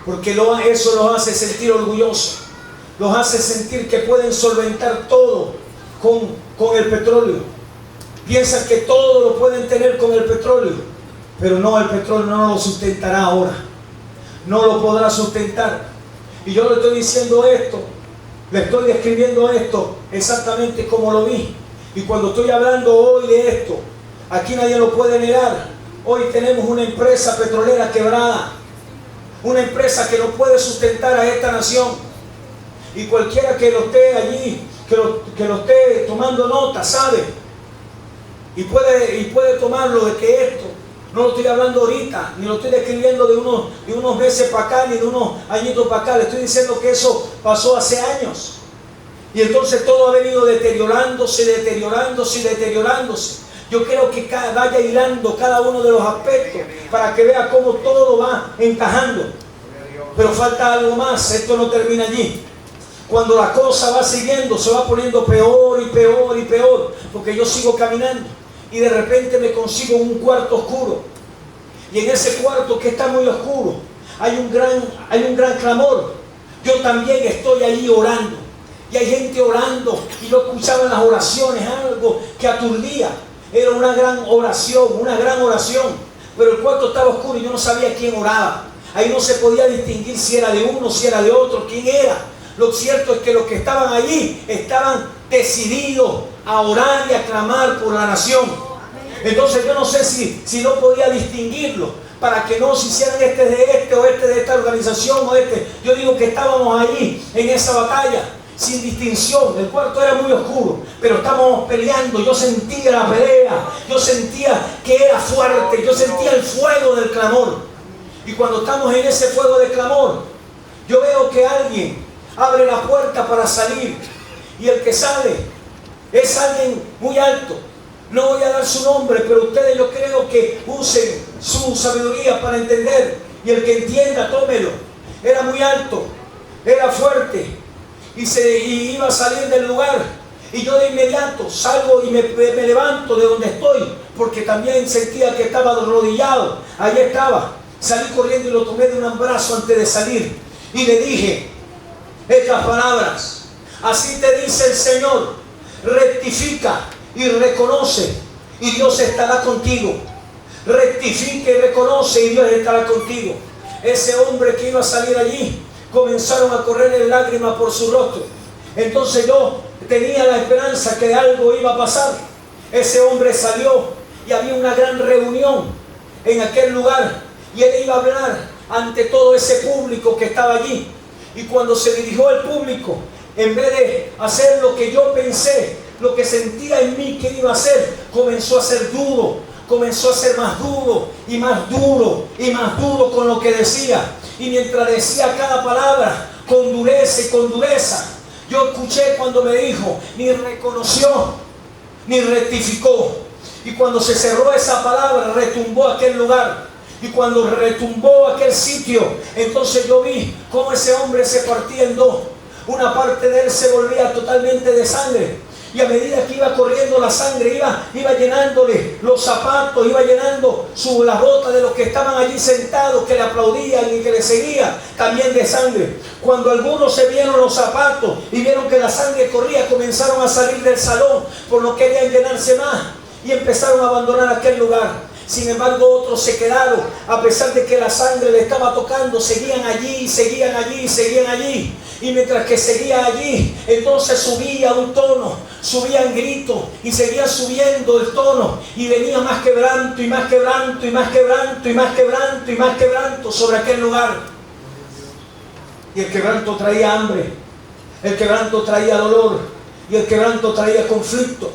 porque eso los hace sentir orgullosos, los hace sentir que pueden solventar todo con el petróleo. Piensan que todo lo pueden tener con el petróleo. Pero no, el petróleo no lo sustentará ahora. No lo podrá sustentar. Y yo le estoy diciendo esto, le estoy describiendo esto exactamente como lo vi. Y cuando estoy hablando hoy de esto, aquí nadie lo puede negar. Hoy tenemos una empresa petrolera quebrada. Una empresa que no puede sustentar a esta nación. Y cualquiera que lo esté allí, que lo esté tomando nota, sabe. Y puede tomarlo de que esto, no lo estoy hablando ahorita, ni lo estoy describiendo de unos meses para acá, ni de unos añitos para acá. Le estoy diciendo que eso pasó hace años. Y entonces todo ha venido deteriorándose. Yo quiero que vaya hilando cada uno de los aspectos para que vea cómo todo va encajando. Pero falta algo más, esto no termina allí. Cuando la cosa va siguiendo, se va poniendo peor y peor, porque yo sigo caminando. Y de repente me consigo un cuarto oscuro. Y en ese cuarto que está muy oscuro, hay un gran clamor. Yo también estoy allí orando. Y hay gente orando. Y yo escuchaba en las oraciones algo que aturdía. Era una gran oración. Pero el cuarto estaba oscuro y yo no sabía quién oraba. Ahí no se podía distinguir si era de uno, si era de otro, quién era. Lo cierto es que los que estaban allí estaban decididos a orar y a clamar por la nación. Entonces yo no sé si no podía distinguirlo para que no se hicieran este de esta organización o este. Yo digo que estábamos allí en esa batalla sin distinción. El cuarto era muy oscuro, pero estábamos peleando. Yo sentía la pelea, yo sentía que era fuerte, yo sentía el fuego del clamor. Y cuando estamos en ese fuego de clamor, yo veo que alguien abre la puerta para salir, y el que sale es alguien muy alto. No voy a dar su nombre, pero ustedes, yo creo que usen su sabiduría para entender, y el que entienda, tómelo. Era muy alto, era fuerte, y iba a salir del lugar. Y yo de inmediato salgo y me levanto de donde estoy, porque también sentía que estaba arrodillado. Ahí estaba. Salí corriendo y lo tomé de un abrazo antes de salir. Y le dije estas palabras: así te dice el Señor, rectifica y reconoce, y Dios estará contigo. Rectifica y reconoce, y Dios estará contigo. Ese hombre que iba a salir allí, comenzaron a correr lágrimas por su rostro. Entonces yo tenía la esperanza que algo iba a pasar. Ese hombre salió y había una gran reunión en aquel lugar, y él iba a hablar ante todo ese público que estaba allí. Y cuando se dirigió al público, en vez de hacer lo que yo pensé, lo que sentía en mí que iba a hacer, comenzó a ser duro, comenzó a ser más duro y más duro y más duro con lo que decía. Y mientras decía cada palabra con dureza y con dureza, yo escuché cuando me dijo: ni reconoció ni rectificó. Y cuando se cerró esa palabra, retumbó aquel lugar. Y cuando retumbó aquel sitio, entonces yo vi cómo ese hombre se partía en dos. Una parte de él se volvía totalmente de sangre, y a medida que iba corriendo la sangre, iba llenándole los zapatos, iba llenando las botas de los que estaban allí sentados, que le aplaudían y que le seguían, también de sangre. Cuando algunos se vieron los zapatos y vieron que la sangre corría, comenzaron a salir del salón, por no querían llenarse más, y empezaron a abandonar aquel lugar. Sin embargo, otros se quedaron, a pesar de que la sangre le estaba tocando, seguían allí, seguían allí, seguían allí. Y mientras que seguía allí, entonces subía un tono, subían gritos, y seguía subiendo el tono, y venía más quebranto y más quebranto y más quebranto y más quebranto y más quebranto sobre aquel lugar. Y el quebranto traía hambre, el quebranto traía dolor, y el quebranto traía conflicto.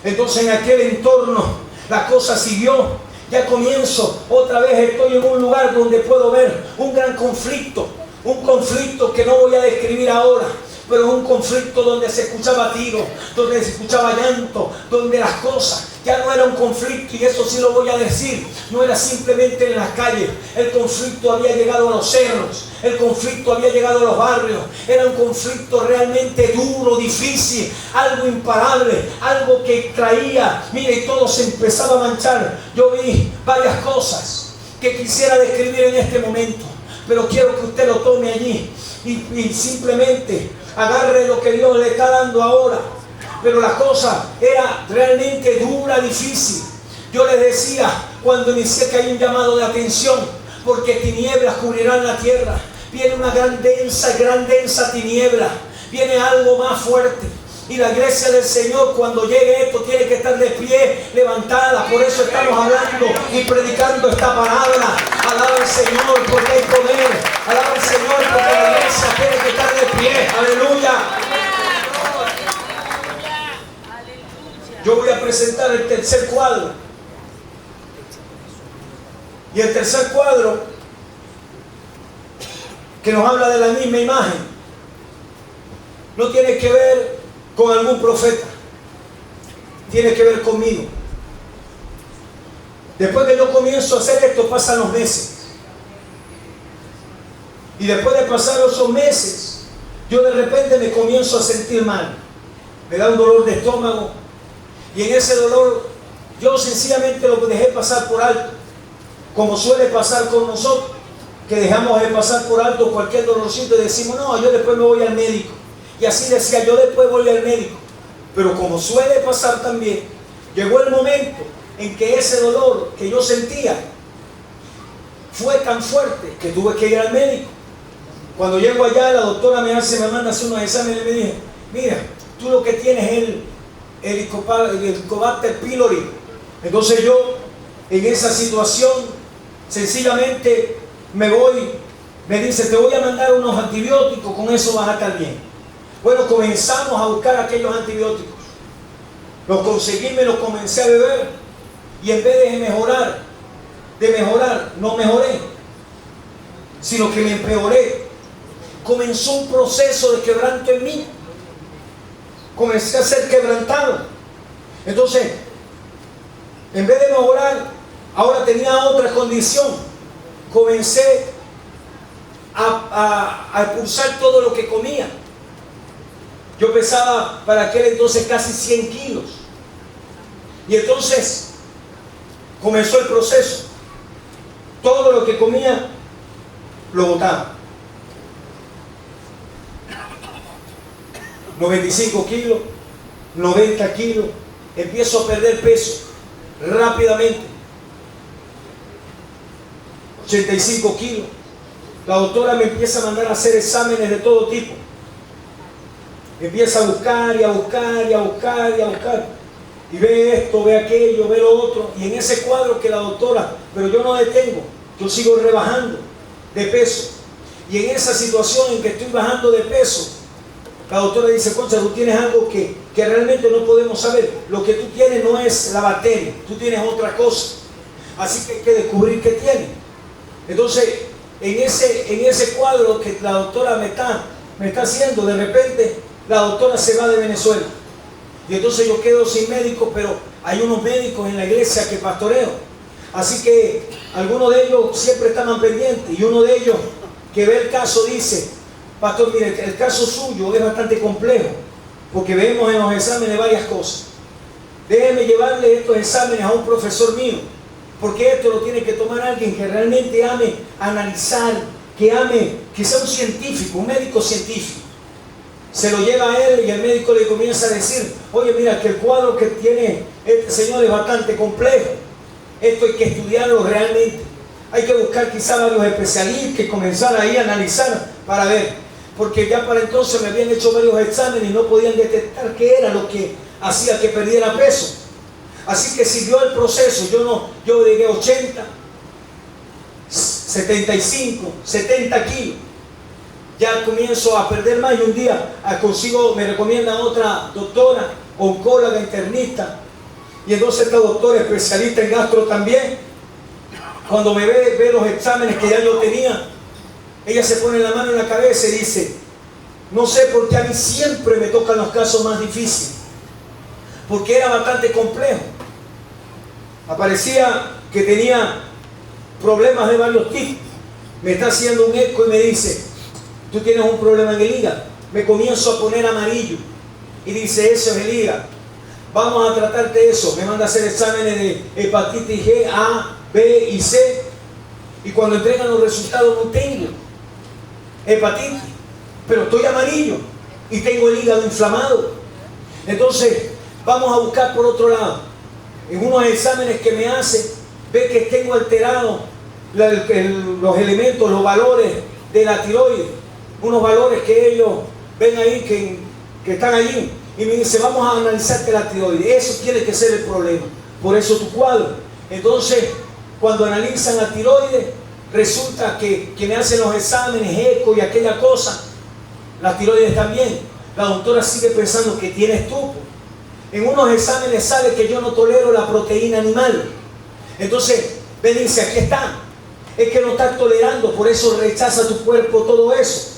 Entonces en aquel entorno la cosa siguió. Ya comienzo, otra vez estoy en un lugar donde puedo ver un gran conflicto. Un conflicto que no voy a describir ahora, pero es un conflicto donde se escuchaba tiro, donde se escuchaba llanto, donde las cosas ya no era un conflicto, y eso sí lo voy a decir, no era simplemente en las calles. El conflicto había llegado a los cerros, el conflicto había llegado a los barrios. Era un conflicto realmente duro, difícil, algo imparable, algo que traía, mire, y todo se empezaba a manchar. Yo vi varias cosas que quisiera describir en este momento, pero quiero que usted lo tome allí y simplemente agarre lo que Dios le está dando ahora. Pero la cosa era realmente dura, difícil. Yo les decía cuando inicié que hay un llamado de atención, porque tinieblas cubrirán la tierra. Viene una gran densa tiniebla. Viene algo más fuerte. Y la iglesia del Señor, cuando llegue esto, tiene que estar de pie, levantada. Por eso estamos hablando y predicando esta palabra. Alaba al Señor porque hay poder. Alaba al Señor porque la iglesia tiene que estar de pie. Aleluya. Yo voy a presentar el tercer cuadro. Y el tercer cuadro, que nos habla de la misma imagen, no tiene que ver con algún profeta, tiene que ver conmigo. Después que yo comienzo a hacer esto, pasan los meses, y después de pasar esos meses, yo de repente me comienzo a sentir mal, me da un dolor de estómago, y en ese dolor yo sencillamente lo dejé pasar por alto, como suele pasar con nosotros, que dejamos de pasar por alto cualquier dolorcito y decimos: no, yo después me voy al médico. Y así decía, yo después voy al médico. Pero como suele pasar también, llegó el momento en que ese dolor que yo sentía fue tan fuerte que tuve que ir al médico. Cuando llego allá, la doctora me manda a hacer unos exámenes y me dice: mira, tú lo que tienes es el Helicobacter pylori. Entonces yo, en esa situación, sencillamente me dice: te voy a mandar unos antibióticos, con eso vas a estar bien. Bueno, comenzamos a buscar aquellos antibióticos. Los conseguí, me los comencé a beber, y en vez de mejorar, no mejoré, sino que me empeoré. Comenzó un proceso de quebranto en mí. Comencé a ser quebrantado. Entonces, en vez de mejorar, ahora tenía otra condición. Comencé a expulsar todo lo que comía. Yo pesaba para aquel entonces casi 100 kilos. Y entonces comenzó el proceso. Todo lo que comía lo botaba. 95 kilos, 90 kilos. Empiezo a perder peso rápidamente. 85 kilos. La doctora me empieza a mandar a hacer exámenes de todo tipo. Empieza a buscar y a buscar y a buscar y a buscar. Y ve esto, ve aquello, ve lo otro. Y en ese cuadro que la doctora, pero yo no detengo, yo sigo rebajando de peso. Y en esa situación en que estoy bajando de peso, la doctora dice: concha, tú tienes algo que realmente no podemos saber. Lo que tú tienes no es la bacteria, tú tienes otra cosa. Así que hay que descubrir qué tienes. Entonces, en ese cuadro que la doctora me está haciendo, de repente la doctora se va de Venezuela. Y entonces yo quedo sin médico, pero hay unos médicos en la iglesia que pastoreo. Así que algunos de ellos siempre estaban pendientes. Y uno de ellos que ve el caso dice: pastor, mire, el caso suyo es bastante complejo, porque vemos en los exámenes varias cosas. Déjeme llevarle estos exámenes a un profesor mío, porque esto lo tiene que tomar alguien que realmente ame analizar, que sea un científico, un médico científico. Se lo lleva a él y el médico le comienza a decir: oye, mira, que el cuadro que tiene este señor es bastante complejo. Esto hay que estudiarlo realmente. Hay que buscar quizá varios especialistas que comenzar ahí a analizar para ver. Porque ya para entonces me habían hecho varios exámenes y no podían detectar qué era lo que hacía que perdiera peso. Así que siguió el proceso. Yo llegué a 80, 75, 70 kilos. Ya comienzo a perder más y un día me recomienda otra doctora, oncóloga, internista. Y entonces esta doctora, especialista en gastro también, cuando me ve los exámenes que ya yo tenía, ella se pone la mano en la cabeza y dice: no sé por qué a mí siempre me tocan los casos más difíciles, porque era bastante complejo. Aparecía que tenía problemas de varios tipos. Me está haciendo un eco y me dice: tú tienes un problema en el hígado. Me comienzo a poner amarillo y dice: eso es el hígado, vamos a tratarte eso. Me manda a hacer exámenes de hepatitis G, A, B y C, y cuando entregan los resultados no tengo hepatitis, pero estoy amarillo y tengo el hígado inflamado. Entonces vamos a buscar por otro lado. En unos exámenes que me hace, ve que tengo alterado los elementos, los valores de la tiroides, unos valores que ellos ven ahí que están allí, y me dice: vamos a analizarte la tiroides. Eso tiene que ser el problema, por eso tu cuadro. Entonces, cuando analizan la tiroides, resulta que me hacen los exámenes, eco y aquella cosa, la tiroides también. La doctora sigue pensando que tiene estupor. En unos exámenes sale que yo no tolero la proteína animal. Entonces, me dice: aquí está, es que no estás tolerando, por eso rechaza tu cuerpo todo eso.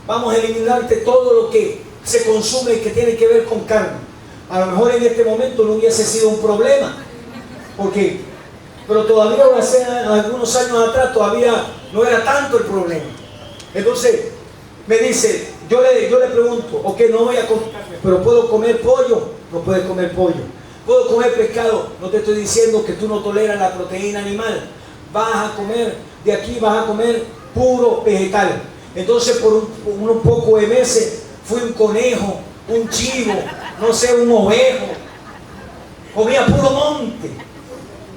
Vamos a eliminarte todo lo que se consume y que tiene que ver con carne. A lo mejor en este momento no hubiese sido un problema, pero todavía hace algunos años atrás todavía no era tanto el problema. Entonces me dice, yo le pregunto: ok, no voy a comer, pero ¿puedo comer pollo? No puedes comer pollo. ¿Puedo comer pescado? No te estoy diciendo que tú no toleras la proteína animal. Vas a comer, de aquí vas a comer puro vegetal. Entonces por unos pocos de meses fui un conejo, un chivo, no sé, un ovejo. Comía puro monte.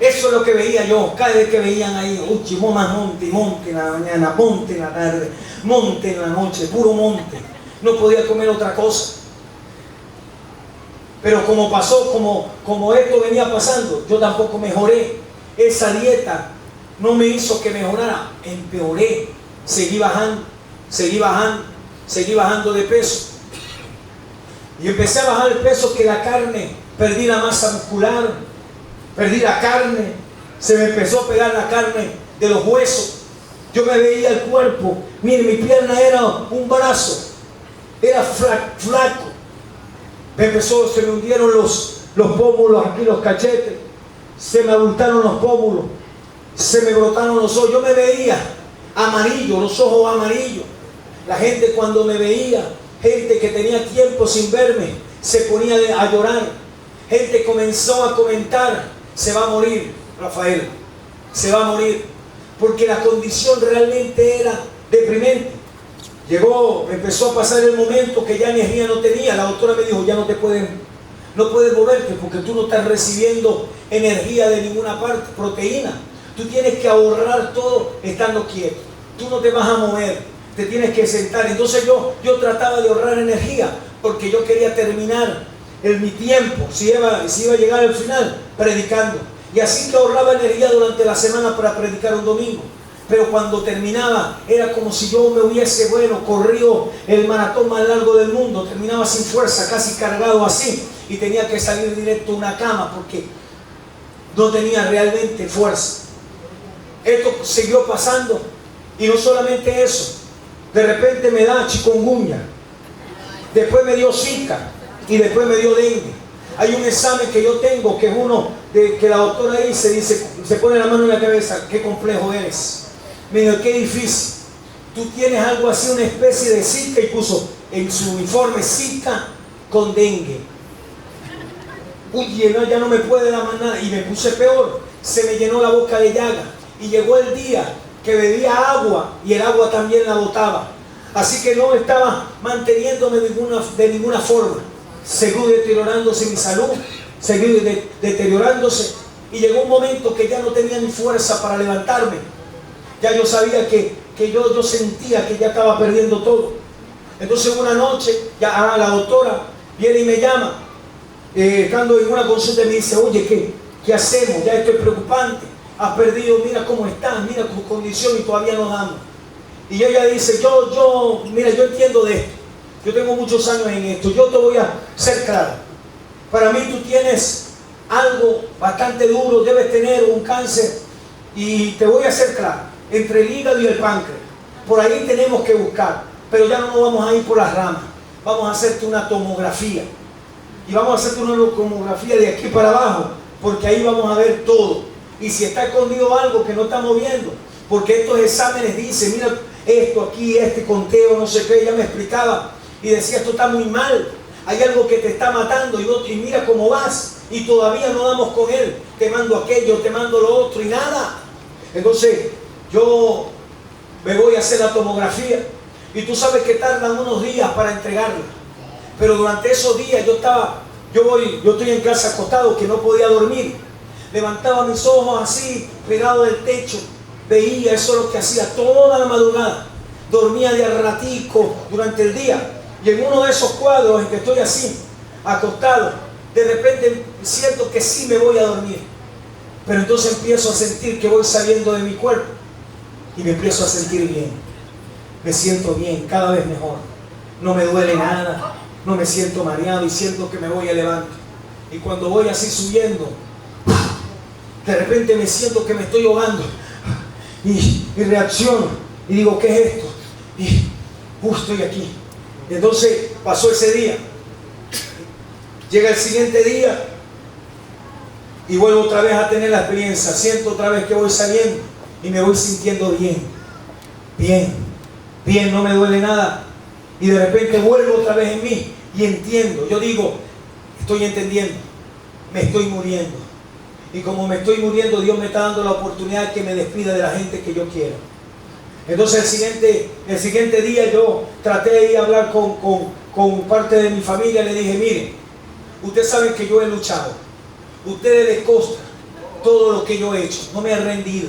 Eso es lo que veía yo. Cada vez que veían ahí: uy, más monte, monte en la mañana, monte en la tarde, monte en la noche, puro monte. No podía comer otra cosa. Pero como pasó, como esto venía pasando, yo tampoco mejoré. Esa dieta no me hizo que mejorara, empeoré. Seguí bajando de peso. Y empecé a bajar el peso, que la carne, perdí la masa muscular, perdí la carne, se me empezó a pegar la carne de los huesos. Yo me veía el cuerpo, mire, mi pierna era un brazo, era flaco. Se me hundieron los pómulos aquí, los cachetes, se me abultaron los pómulos, se me brotaron los ojos. Yo me veía amarillo, los ojos amarillos. La gente cuando me veía Gente que tenía tiempo sin verme se ponía a llorar. Gente comenzó a comentar: se va a morir Rafael, se va a morir, porque la condición realmente era deprimente. Empezó a pasar el momento que ya energía no tenía. La doctora me dijo: ya no puedes moverte porque tú no estás recibiendo energía de ninguna parte, proteína. Tú tienes que ahorrar todo estando quieto. Tú no te vas a mover, te tienes que sentar. Entonces yo trataba de ahorrar energía porque yo quería terminar mi tiempo, si iba a llegar al final, predicando. Y así que ahorraba energía durante la semana para predicar un domingo. Pero cuando terminaba, era como si yo me hubiese, corrido el maratón más largo del mundo. Terminaba sin fuerza, casi cargado así. Y tenía que salir directo a una cama porque no tenía realmente fuerza. Esto siguió pasando. Y no solamente eso. De repente me da chikungunya. Después me dio Zika. Y después me dio dengue. Hay un examen que yo tengo, que es uno que la doctora dice, se pone la mano en la cabeza: qué complejo eres. Me dijo: qué difícil. Tú tienes algo así, una especie de Zika, y puso en su informe Zika con dengue. Uy, ya no me puede dar más nada. Y me puse peor. Se me llenó la boca de llaga. Y llegó el día que bebía agua y el agua también la botaba. Así que no estaba manteniéndome de ninguna forma. Seguí deteriorándose mi salud, seguí deteriorándose, y llegó un momento que ya no tenía ni fuerza para levantarme. Ya yo sabía que yo sentía que ya estaba perdiendo todo. Entonces una noche, la doctora viene y me llama, estando en una consulta, y me dice: oye, ¿qué hacemos? Ya esto es preocupante, has perdido, mira cómo estás, mira tu condición, y todavía no damos. Y ella dice: mira, yo entiendo de esto. Yo tengo muchos años en esto. Yo te voy a ser claro. Para mí tú tienes algo bastante duro. Debes tener un cáncer. Y te voy a ser claro. Entre el hígado y el páncreas. Por ahí tenemos que buscar. Pero ya no nos vamos a ir por las ramas. Vamos a hacerte una tomografía. Y vamos a hacerte una tomografía de aquí para abajo. Porque ahí vamos a ver todo. Y si está escondido algo que no estamos viendo. Porque estos exámenes dicen: mira esto aquí, este conteo, no sé qué. Ella me explicaba. Y decía: esto está muy mal, hay algo que te está matando, y mira cómo vas, y todavía no damos con él, te mando aquello, te mando lo otro, y nada. Entonces yo me voy a hacer la tomografía, y tú sabes que tardan unos días para entregarla. Pero durante esos días yo estoy en casa acostado, que no podía dormir. Levantaba mis ojos así, pegado del techo, veía, eso es lo que hacía toda la madrugada. Dormía de a ratico durante el día. Y en uno de esos cuadros en que estoy así, acostado, de repente siento que sí me voy a dormir. Pero entonces empiezo a sentir que voy saliendo de mi cuerpo. Y me empiezo a sentir bien. Me siento bien, cada vez mejor. No me duele nada, no me siento mareado, y siento que me voy elevando. Y cuando voy así subiendo, de repente me siento que me estoy ahogando. Y reacciono. Y digo: ¿qué es esto? Y estoy aquí. Entonces pasó ese día. Llega el siguiente día y vuelvo otra vez a tener la experiencia. Siento otra vez que voy saliendo y me voy sintiendo bien, no me duele nada. Y de repente vuelvo otra vez en mí y entiendo. Yo digo: estoy entendiendo, me estoy muriendo. Y como me estoy muriendo, Dios me está dando la oportunidad de que me despida de la gente que yo quiero. Entonces el siguiente día yo traté de ir a hablar con parte de mi familia. Le dije: miren, ustedes saben que yo he luchado. Ustedes les consta todo lo que yo he hecho. No me he rendido.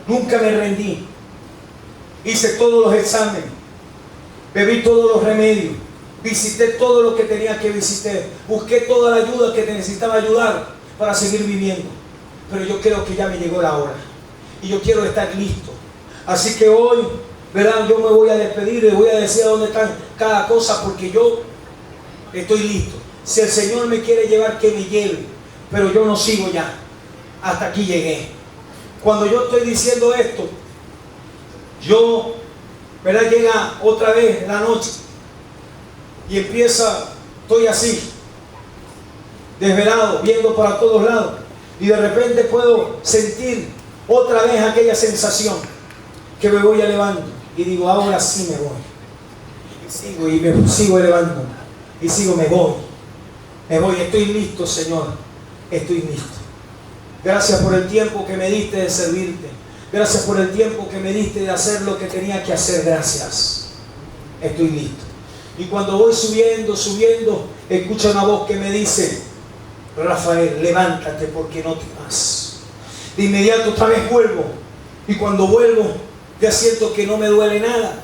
Nunca me rendí. Hice todos los exámenes. Bebí todos los remedios. Visité todo lo que tenía que visitar. Busqué toda la ayuda que necesitaba ayudar para seguir viviendo. Pero yo creo que ya me llegó la hora. Y yo quiero estar listo. Así que hoy, ¿verdad?, yo me voy a despedir, les voy a decir a dónde están cada cosa, porque yo estoy listo. Si el Señor me quiere llevar, que me lleve, pero yo no sigo ya. Hasta aquí llegué. Cuando yo estoy diciendo esto, ¿verdad?, llega otra vez la noche y estoy así, desvelado, viendo para todos lados, y de repente puedo sentir otra vez aquella sensación que me voy elevando y digo: ahora sí me voy. Sigo y me sigo elevando. Y sigo, me voy. Estoy listo, Señor. Estoy listo. Gracias por el tiempo que me diste de servirte. Gracias por el tiempo que me diste de hacer lo que tenía que hacer. Gracias. Estoy listo. Y cuando voy subiendo, escucho una voz que me dice: Rafael, levántate porque no te vas. De inmediato otra vez vuelvo. Y cuando vuelvo, ya siento que no me duele nada.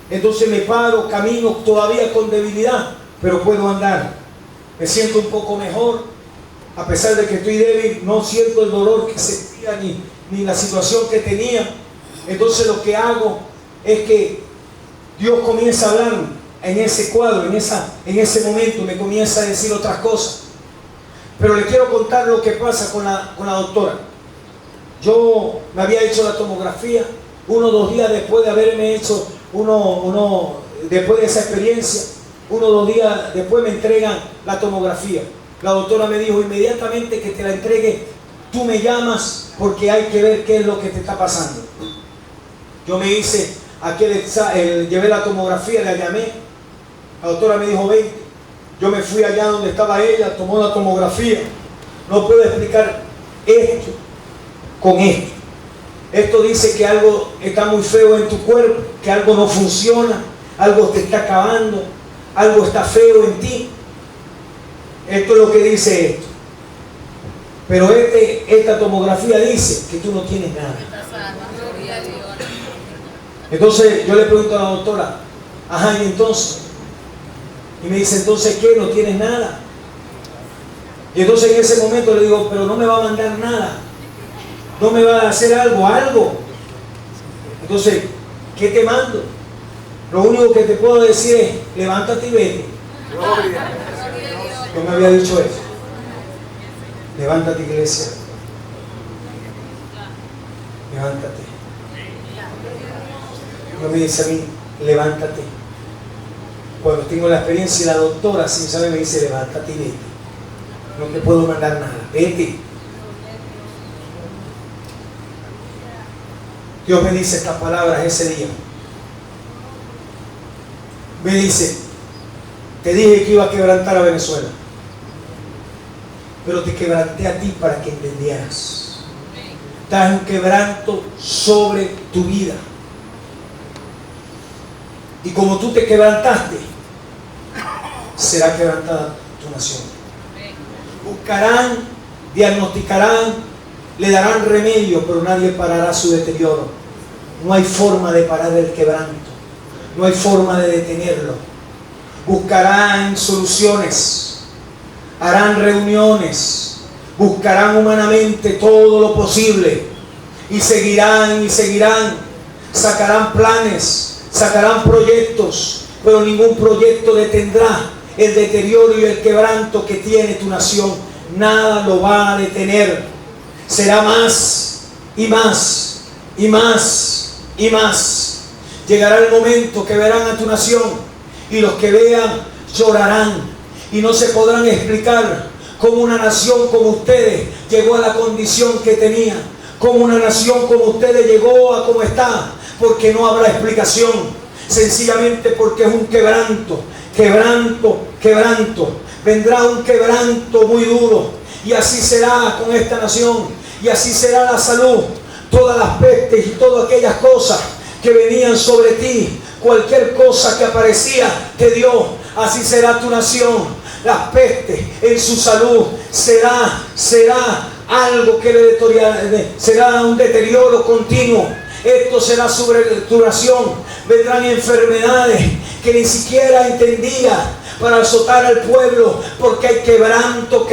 Entonces me paro, camino todavía con debilidad, pero puedo andar. Me siento un poco mejor. A pesar de que estoy débil, no siento el dolor que sentía ni la situación que tenía. Entonces lo que hago es que Dios comienza a hablar en ese cuadro, en ese momento, me comienza a decir otras cosas. Pero le quiero contar lo que pasa con la doctora. Yo me había hecho la tomografía 1 o 2 días después de haberme hecho después de esa experiencia. 1 o 2 días después me entregan la tomografía. La doctora me dijo: inmediatamente que te la entregue, tú me llamas porque hay que ver qué es lo que te está pasando. Yo me hice llevé la tomografía, la llamé. La doctora me dijo: ven. Yo me fui allá donde estaba ella, tomó la tomografía. No puedo explicar esto con esto. Esto dice que algo está muy feo en tu cuerpo, que algo no funciona, algo te está acabando, algo está feo en ti. Esto es lo que dice esto. Pero esta tomografía dice que tú no tienes nada. Entonces yo le pregunto a la doctora: ajá, y entonces. Y me dice: entonces ¿qué? No tienes nada. Y entonces en ese momento le digo: pero no me va a mandar nada. No me va a hacer algo. Entonces, ¿qué te mando? Lo único que te puedo decir es: levántate y vete. Yo me había dicho eso. Levántate, iglesia. Levántate. Dios me dice a mí: levántate. Cuando tengo la experiencia, y la doctora, si me sabe, me dice: levántate y vete. No te puedo mandar nada. Vete. Dios me dice estas palabras ese día. Me dice: te dije que iba a quebrantar a Venezuela, pero te quebranté a ti para que entendieras. Trae un quebranto sobre tu vida. Y como tú te quebrantaste, será quebrantada tu nación. Buscarán, diagnosticarán, le darán remedio, pero nadie parará su deterioro. No hay forma de parar el quebranto. No hay forma de detenerlo. Buscarán soluciones, harán reuniones, buscarán humanamente todo lo posible y seguirán, sacarán planes, sacarán proyectos, pero ningún proyecto detendrá el deterioro y el quebranto que tiene tu nación. Nada lo va a detener. Será más y más y más y más. Llegará el momento que verán a tu nación y los que vean llorarán y no se podrán explicar cómo una nación como ustedes llegó a la condición que tenía, cómo una nación como ustedes llegó a como está, porque no habrá explicación, sencillamente porque es un quebranto. Vendrá un quebranto muy duro y así será con esta nación y así será la salud, todas las pestes y todas aquellas cosas que venían sobre ti, cualquier cosa que aparecía te dio, así será tu nación. Las pestes en su salud será algo que será un deterioro continuo. Esto será sobre tu nación. Vendrán enfermedades que ni siquiera entendía para azotar al pueblo, porque hay quebranto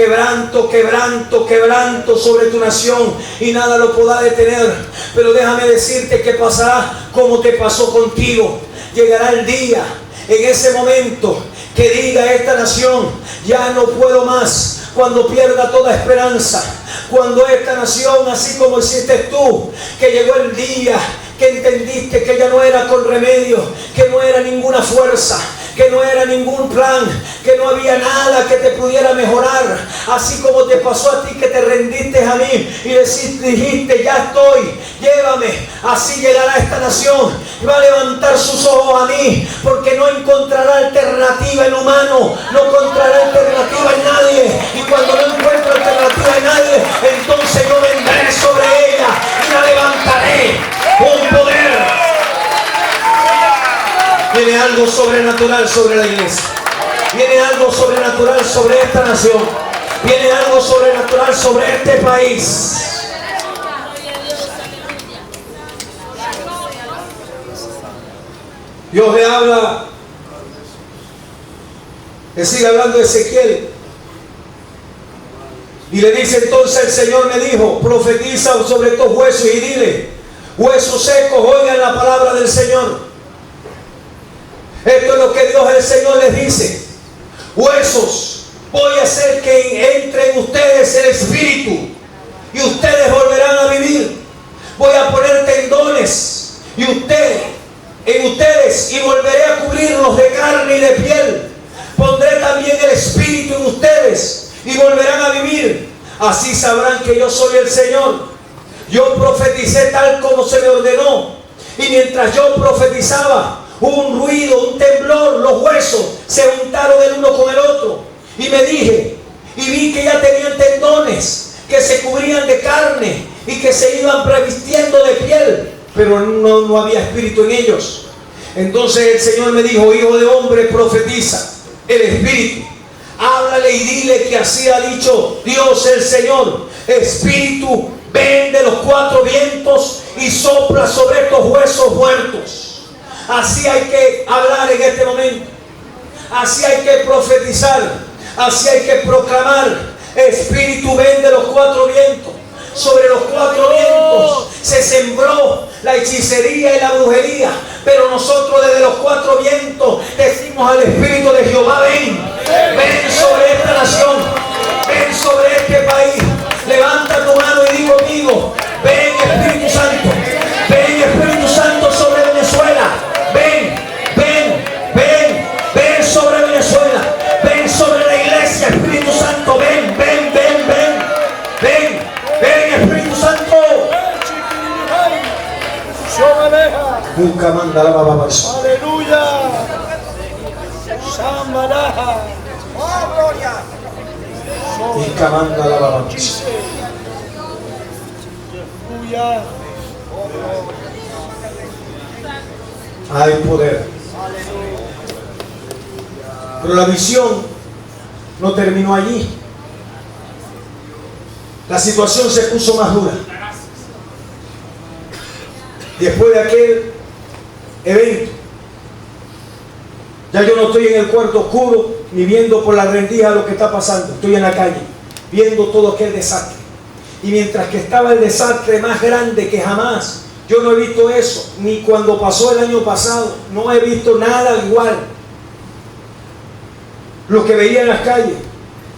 sobre tu nación y nada lo podrá detener. Pero déjame decirte que pasará como te pasó contigo. Llegará el día, en ese momento, que diga esta nación: ya no puedo más. Cuando pierda toda esperanza, cuando esta nación, así como hiciste tú, que llegó el día que entendiste que ya no era con remedio, que no era ninguna fuerza, que no era ningún plan, que no había nada que te pudiera mejorar. Así como te pasó a ti, que te rendiste a mí y dijiste, ya estoy, llévame. Así llegará esta nación y va a levantar sus ojos a mí, porque no encontrará alternativa en humano, no encontrará alternativa en nadie. Y cuando no encuentro alternativa en nadie, entonces yo vendré sobre ella y la levantaré con poder. Viene algo sobrenatural sobre la iglesia. Viene algo sobrenatural sobre esta nación. Viene algo sobrenatural sobre este país. Dios le habla, le sigue hablando de Ezequiel. Y le dice entonces: el Señor me dijo, profetiza sobre estos huesos y dile, huesos secos, oigan la palabra del Señor. Esto es lo que Dios el Señor les dice: huesos, voy a hacer que entre en ustedes el Espíritu y ustedes volverán a vivir. Voy a poner tendones en ustedes y volveré a cubrirlos de carne y de piel. Pondré también el Espíritu en ustedes y volverán a vivir. Así sabrán que yo soy el Señor. Yo profeticé tal como se me ordenó, y mientras yo profetizaba, hubo un ruido, un temblor, los huesos se juntaron el uno con el otro. Y me dije, y vi que ya tenían tendones, que se cubrían de carne y que se iban previstiendo de piel, pero no había espíritu en ellos. Entonces el Señor me dijo: hijo de hombre, profetiza el Espíritu. Háblale y dile que así ha dicho Dios el Señor: Espíritu, ven de los cuatro vientos y sopla sobre estos huesos muertos. Así hay que hablar en este momento. Así hay que profetizar. Así hay que proclamar: Espíritu, ven de los cuatro vientos. Sobre los cuatro vientos se sembró la hechicería y la brujería, pero nosotros desde los cuatro vientos decimos al Espíritu de Jehová: ven, ven sobre esta nación, ven sobre este país. Levanta tu mano y di conmigo: ven, Espíritu Santo, ven, Espíritu Santo, sobre Venezuela. Ven, ven, ven, ven sobre Venezuela, ven sobre la iglesia. Espíritu Santo, ven, ven, ven, ven, ven, ven, Espíritu Santo. Nunca manda la baba. Aleluya. Shambaraja. Oh, gloria. Nunca manda la baba. Aleluya. Hay poder. Pero la visión no terminó allí. La situación se puso más dura. Después de aquel evento, ya yo no estoy en el cuarto oscuro ni viendo por la rendija lo que está pasando. Estoy en la calle viendo todo aquel desastre. Y mientras que estaba el desastre más grande que jamás, yo no he visto eso, ni cuando pasó el año pasado, no he visto nada igual. Lo que veía en las calles,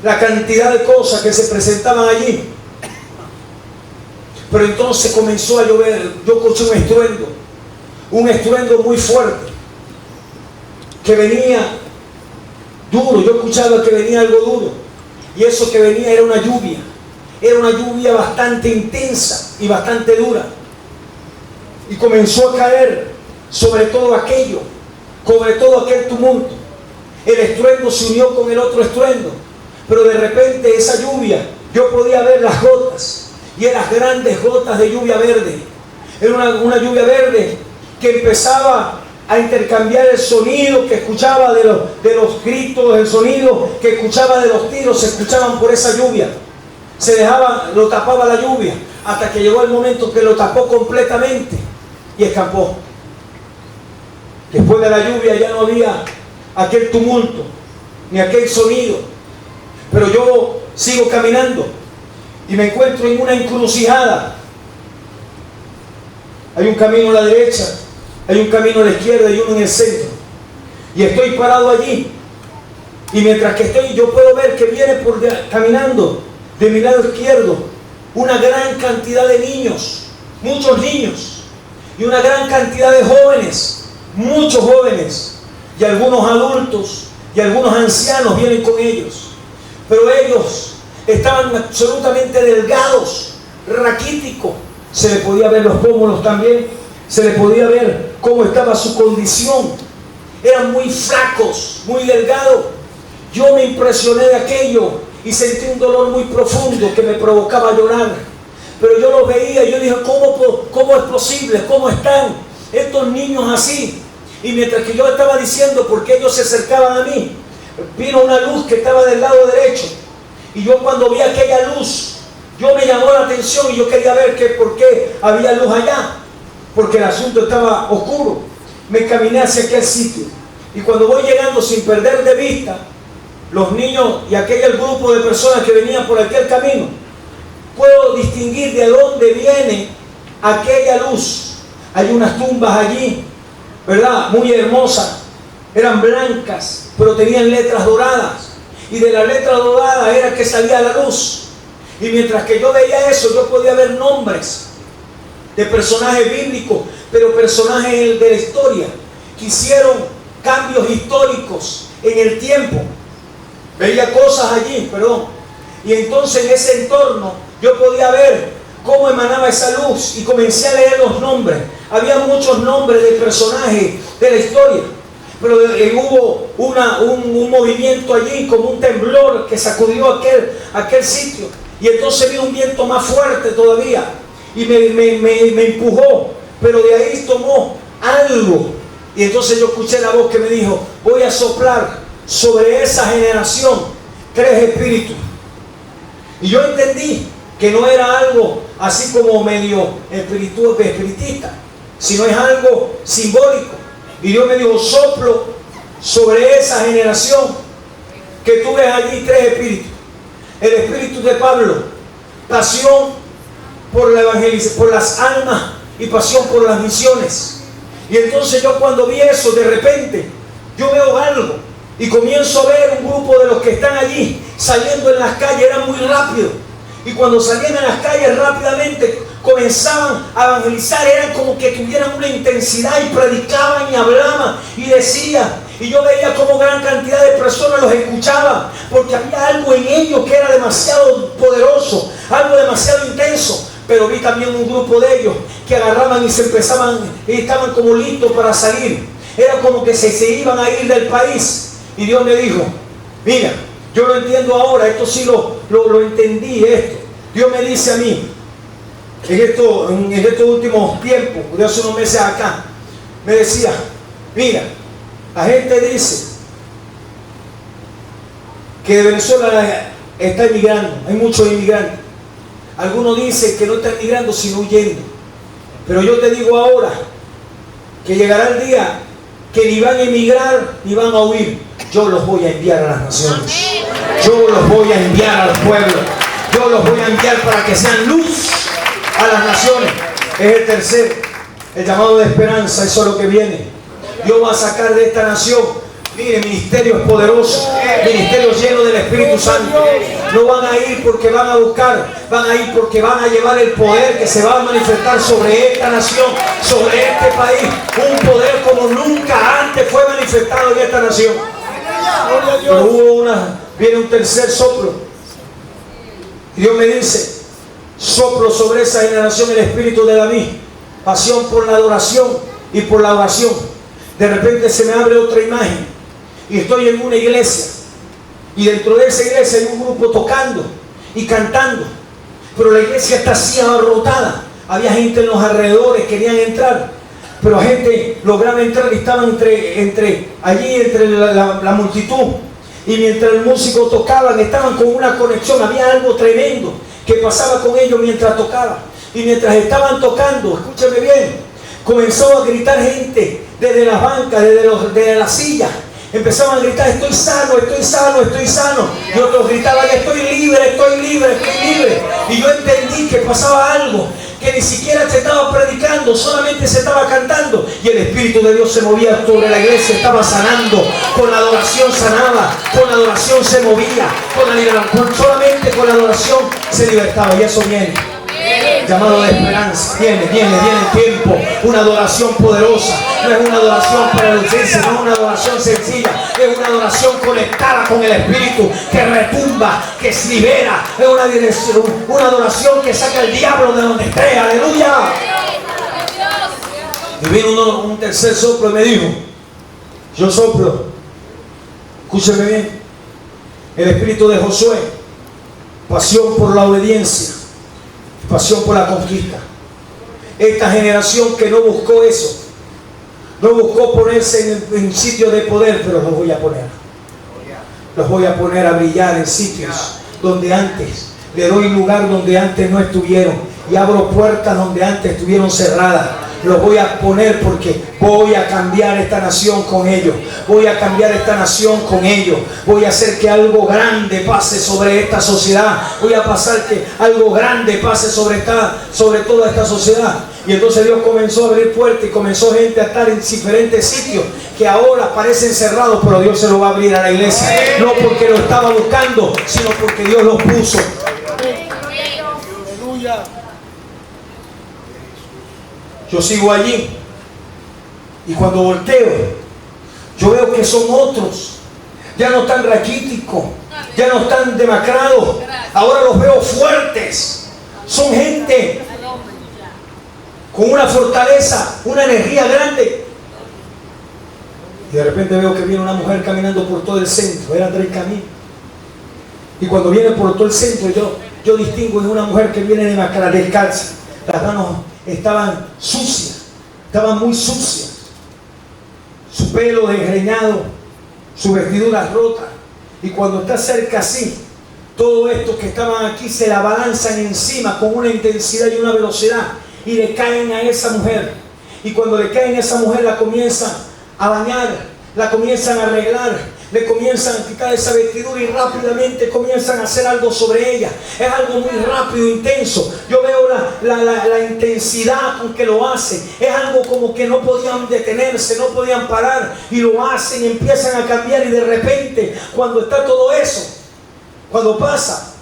la cantidad de cosas que se presentaban allí. Pero entonces comenzó a llover. Yo escuché un estruendo muy fuerte, que venía duro. Yo escuchaba que venía algo duro, y eso que venía era una lluvia bastante intensa y bastante dura. Y comenzó a caer sobre todo aquello, sobre todo aquel tumulto. El estruendo se unió con el otro estruendo, pero de repente esa lluvia, yo podía ver las gotas, y eran grandes gotas de lluvia verde. Era una lluvia verde que empezaba a intercambiar el sonido que escuchaba de los gritos, el sonido que escuchaba de los tiros, se escuchaban por esa lluvia. Lo tapaba la lluvia, hasta que llegó el momento que lo tapó completamente y escapó. Después de la lluvia ya no había aquel tumulto, ni aquel sonido. Pero yo sigo caminando y me encuentro en una encrucijada. Hay un camino a la derecha, hay un camino a la izquierda y uno en el centro. Y estoy parado allí. Y mientras que estoy, yo puedo ver que viene caminando de mi lado izquierdo una gran cantidad de niños, muchos niños, y una gran cantidad de jóvenes, muchos jóvenes, y algunos adultos y algunos ancianos vienen con ellos. Pero ellos estaban absolutamente delgados, raquíticos. Se le podía ver los pómulos también. Se le podía ver cómo estaba su condición. Eran muy flacos, muy delgados. Yo me impresioné de aquello y sentí un dolor muy profundo que me provocaba llorar. Pero yo los veía y yo dije, ¿cómo es posible? ¿Cómo están estos niños así? Y mientras que yo estaba diciendo por qué ellos se acercaban a mí, vino una luz que estaba del lado derecho. Y yo cuando vi aquella luz, yo me llamó la atención y yo quería ver por qué había luz allá. Porque el asunto estaba oscuro. Me caminé hacia aquel sitio. Y cuando voy llegando sin perder de vista los niños y aquel grupo de personas que venían por aquel camino, puedo distinguir de dónde viene aquella luz. Hay unas tumbas allí, ¿verdad? Muy hermosas. Eran blancas, pero tenían letras doradas. Y de las letras doradas era que salía la luz. Y mientras que yo veía eso, yo podía ver nombres de personajes bíblicos, pero personajes de la historia, que hicieron cambios históricos en el tiempo. Veía cosas allí, y entonces en ese entorno yo podía ver cómo emanaba esa luz y comencé a leer los nombres. Había muchos nombres de personajes de la historia, pero hubo un movimiento allí, como un temblor que sacudió aquel sitio, y entonces vino un viento más fuerte todavía y me empujó, pero de ahí tomó algo. Y entonces yo escuché la voz que me dijo, voy a soplar sobre esa generación 3 espíritus. Y yo entendí que no era algo así como medio espiritista, sino es algo simbólico. Y Dios me dijo, soplo sobre esa generación que tú ves allí 3 espíritus. El espíritu de Pablo, pasión por la evangelización, por las almas, y pasión por las misiones. Y entonces yo cuando vi eso, de repente yo veo algo y comienzo a ver un grupo de los que están allí saliendo en las calles. Era muy rápido, y cuando salían en las calles rápidamente comenzaban a evangelizar. Eran como que tuvieran una intensidad y predicaban y hablaban y decían. Y yo veía como gran cantidad de personas los escuchaban, porque había algo en ellos que era demasiado poderoso, algo demasiado intenso. Pero vi también un grupo de ellos que agarraban y estaban como listos para salir. Era como que se iban a ir del país. Y Dios me dijo, mira, yo lo entiendo ahora, esto sí lo entendí, esto. Dios me dice a mí, en estos últimos tiempos, de hace unos meses acá, me decía, mira, la gente dice que de Venezuela está emigrando, hay muchos inmigrantes. Algunos dicen que no están migrando sino huyendo. Pero yo te digo ahora que llegará el día que ni van a emigrar ni van a huir. Yo los voy a enviar a las naciones. Yo los voy a enviar a los pueblos. Yo los voy a enviar para que sean luz a las naciones. Es el tercero, el llamado de esperanza. Eso es lo que viene. Dios va a sacar de esta nación, mire, ministerios poderosos, ministerios llenos del Espíritu Santo. No van a ir porque van a buscar, van a ir porque van a llevar el poder que se va a manifestar sobre esta nación, sobre este país. Un poder como nunca antes fue manifestado en esta nación. Pero viene un tercer soplo. Y Dios me dice, soplo sobre esa generación el espíritu de David, pasión por la adoración y por la oración. De repente se me abre otra imagen y estoy en una iglesia, y dentro de esa iglesia hay un grupo tocando y cantando, pero la iglesia está así abarrotada. Había gente en los alrededores, querían entrar, pero gente lograba entrar y estaban entre la multitud. Y mientras el músico tocaba, estaban con una conexión. Había algo tremendo que pasaba con ellos mientras tocaban. Y mientras estaban tocando, escúchame bien, comenzó a gritar gente desde las bancas, desde las sillas. Empezaban a gritar, estoy sano, estoy sano, estoy sano. Y otros gritaban, estoy libre, estoy libre, estoy libre. Y yo entendí que pasaba algo, que ni siquiera se estaba predicando, solamente se estaba cantando. Y el Espíritu de Dios se movía sobre la iglesia, estaba sanando. Con la adoración sanaba, con la adoración se movía, solamente con la adoración se libertaba. Y eso viene. llamado de esperanza. Viene el tiempo, una adoración poderosa. No es una adoración para lucirse, no es una adoración sencilla, es una adoración conectada con el Espíritu, que retumba, que se libera. Es una adoración que saca al diablo de donde esté. Aleluya. Y vino un tercer soplo y me dijo: yo soplo, escúcheme bien, el espíritu de Josué, pasión por la obediencia, pasión por la conquista. Esta generación que no buscó eso, no buscó ponerse en sitio de poder, pero los voy a poner. Los voy a poner a brillar en sitios donde antes, le doy lugar donde antes no estuvieron, y abro puertas donde antes estuvieron cerradas. Los voy a poner porque voy a cambiar esta nación con ellos. Voy a cambiar esta nación con ellos. Voy a hacer que algo grande pase sobre esta sociedad. Voy a pasar que algo grande pase sobre toda esta sociedad. Y entonces Dios comenzó a abrir puertas y comenzó gente a estar en diferentes sitios que ahora parecen cerrados, pero Dios se lo va a abrir a la iglesia. No porque lo estaba buscando, sino porque Dios los puso. Aleluya. Yo sigo allí y cuando volteo, yo veo que son otros. Ya no están raquíticos, ya no están demacrados. Ahora los veo fuertes. Son gente con una fortaleza, una energía grande. Y de repente veo que viene una mujer caminando por todo el centro. Eran 3 caminos. Y cuando viene por todo el centro, yo distingo en una mujer que viene demacrada, descalza. Las manos estaban sucias, estaban muy sucias. Su pelo desgreñado, su vestidura rota. Y cuando está cerca así, todos estos que estaban aquí se la balanzan encima con una intensidad y una velocidad y le caen a esa mujer. Y cuando le caen a esa mujer, la comienzan a bañar, la comienzan a arreglar, le comienzan a quitar esa vestidura y rápidamente comienzan a hacer algo sobre ella. Es algo muy rápido, intenso. Yo veo la intensidad con que lo hacen. Es algo como que no podían detenerse, no podían parar, y lo hacen y empiezan a cambiar. Y de repente, cuando está todo eso, cuando pasa,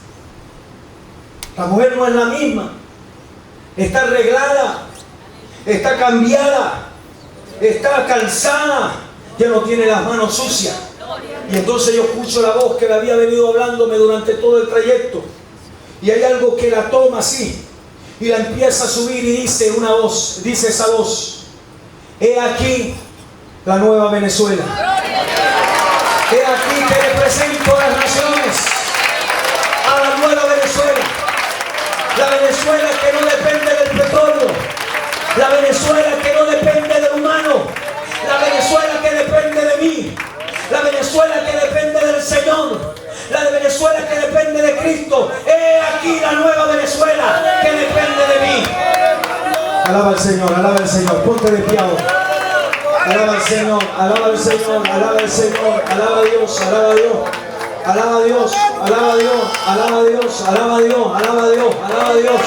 la mujer no es la misma. Está arreglada, está cambiada, está calzada, ya no tiene las manos sucias. Y entonces yo escucho la voz que le había venido hablándome durante todo el trayecto. Y hay algo que la toma así y la empieza a subir y dice una voz, dice esa voz: he aquí la nueva Venezuela. He aquí que le presento a las naciones, a la nueva Venezuela. La Venezuela que no depende del petróleo, la Venezuela que no depende del humano, la Venezuela que depende de mí, la Venezuela que depende del Señor, la Venezuela que depende de Cristo. He aquí la nueva Venezuela que depende de mí. Alaba al Señor, alaba al Señor. Ponte de pie ahora. Alaba al Señor, alaba al Señor, alaba al Señor, alaba a Dios, alaba a Dios. Alaba a Dios, alaba a Dios, alaba a Dios, alaba a Dios, alaba a Dios, alaba a Dios,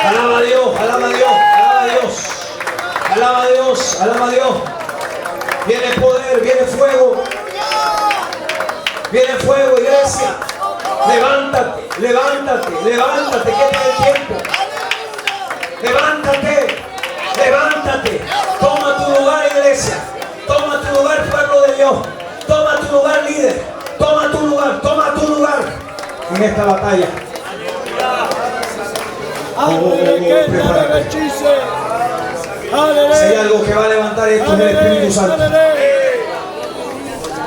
alaba a Dios, alaba a Dios, alaba a Dios, alaba a Dios, alaba a Dios. Viene poder, viene fuego, iglesia. Levántate, levántate, levántate, que es el tiempo. Levántate, levántate. Toma tu lugar, iglesia. Toma tu lugar, pueblo de Dios. Toma tu lugar, líder. Toma tu lugar en esta batalla. Si hay algo que va a levantar esto es el Espíritu Santo.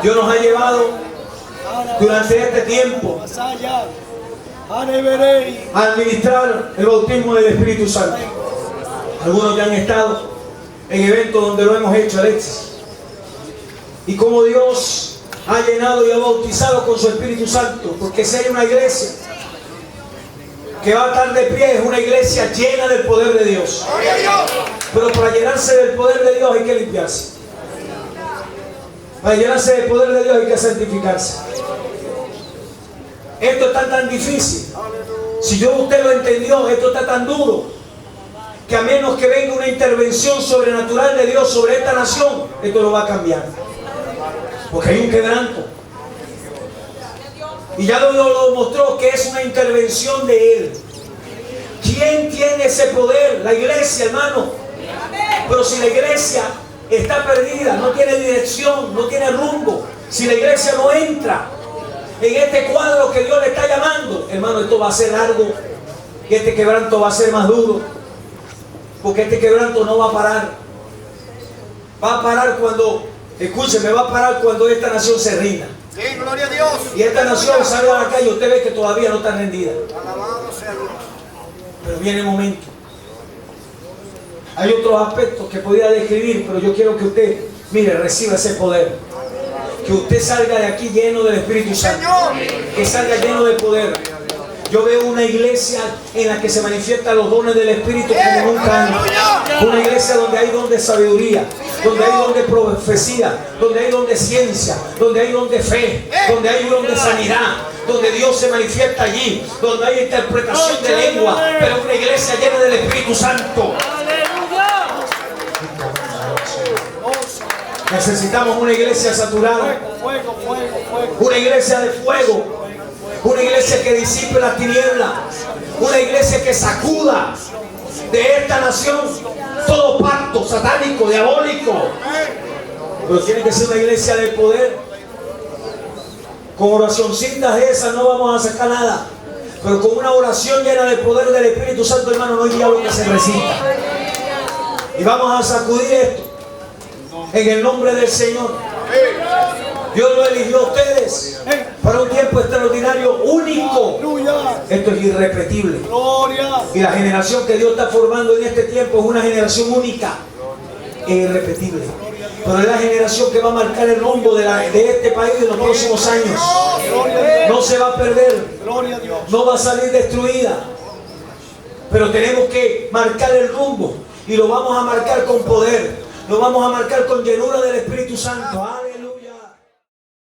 Dios nos ha llevado durante este tiempo a administrar el bautismo del Espíritu Santo. Algunos ya han estado en eventos donde lo hemos hecho, Alexis. Y como Dios ha llenado y ha bautizado con su Espíritu Santo, porque si hay una iglesia que va a estar de pie, es una iglesia llena del poder de Dios. Pero para llenarse del poder de Dios hay que limpiarse. Para llenarse del poder de Dios hay que santificarse. Esto está tan difícil. Si usted lo entendió, esto está tan duro, que a menos que venga una intervención sobrenatural de Dios sobre esta nación, esto lo va a cambiar. Porque hay un quebranto. Y ya Dios lo mostró que es una intervención de Él. ¿Quién tiene ese poder? La iglesia, hermano. Pero si la iglesia está perdida, no tiene dirección, no tiene rumbo, si la iglesia no entra en este cuadro que Dios le está llamando, hermano, esto va a ser largo y este quebranto va a ser más duro, porque este quebranto no va a parar. Va a parar cuando, escúcheme, va a parar cuando esta nación se rinda. Sí, gloria a Dios. Y esta nación salga a la calle y usted ve que todavía no está rendida. Alabado sea Dios. Pero viene el momento. Hay otros aspectos que podría describir, pero yo quiero que usted, mire, reciba ese poder. Que usted salga de aquí lleno del Espíritu Santo. Que salga lleno de poder. Yo veo una iglesia en la que se manifiestan los dones del Espíritu como nunca antes. Una iglesia donde hay don de sabiduría, donde hay don de profecía, donde hay don de ciencia, donde hay don de fe, donde hay don de sanidad, donde Dios se manifiesta allí, donde hay interpretación de lengua, pero una iglesia llena del Espíritu Santo. Necesitamos una iglesia saturada, Fuego, fuego, fuego. una iglesia de fuego, una iglesia que disipe las tinieblas, una iglesia que sacuda de esta nación todo pacto satánico, diabólico. Pero tiene que ser una iglesia de poder. Con oracioncitas de esas no vamos a sacar nada, pero con una oración llena de poder del Espíritu Santo, hermano, no hay diablo que se resista. Y vamos a sacudir esto en el nombre del Señor. Dios lo eligió a ustedes para un tiempo extraordinario, único. Aleluya. Esto es irrepetible. Gloria. Y la generación que Dios está formando en este tiempo es una generación única e irrepetible. Pero es la generación que va a marcar el rumbo de este país en los próximos años. Gloria a Dios. No se va a perder, Gloria a Dios. no va a salir destruida. Pero tenemos que marcar el rumbo y lo vamos a marcar con poder. Lo vamos a marcar con llenura del Espíritu Santo. ¡Aleluya!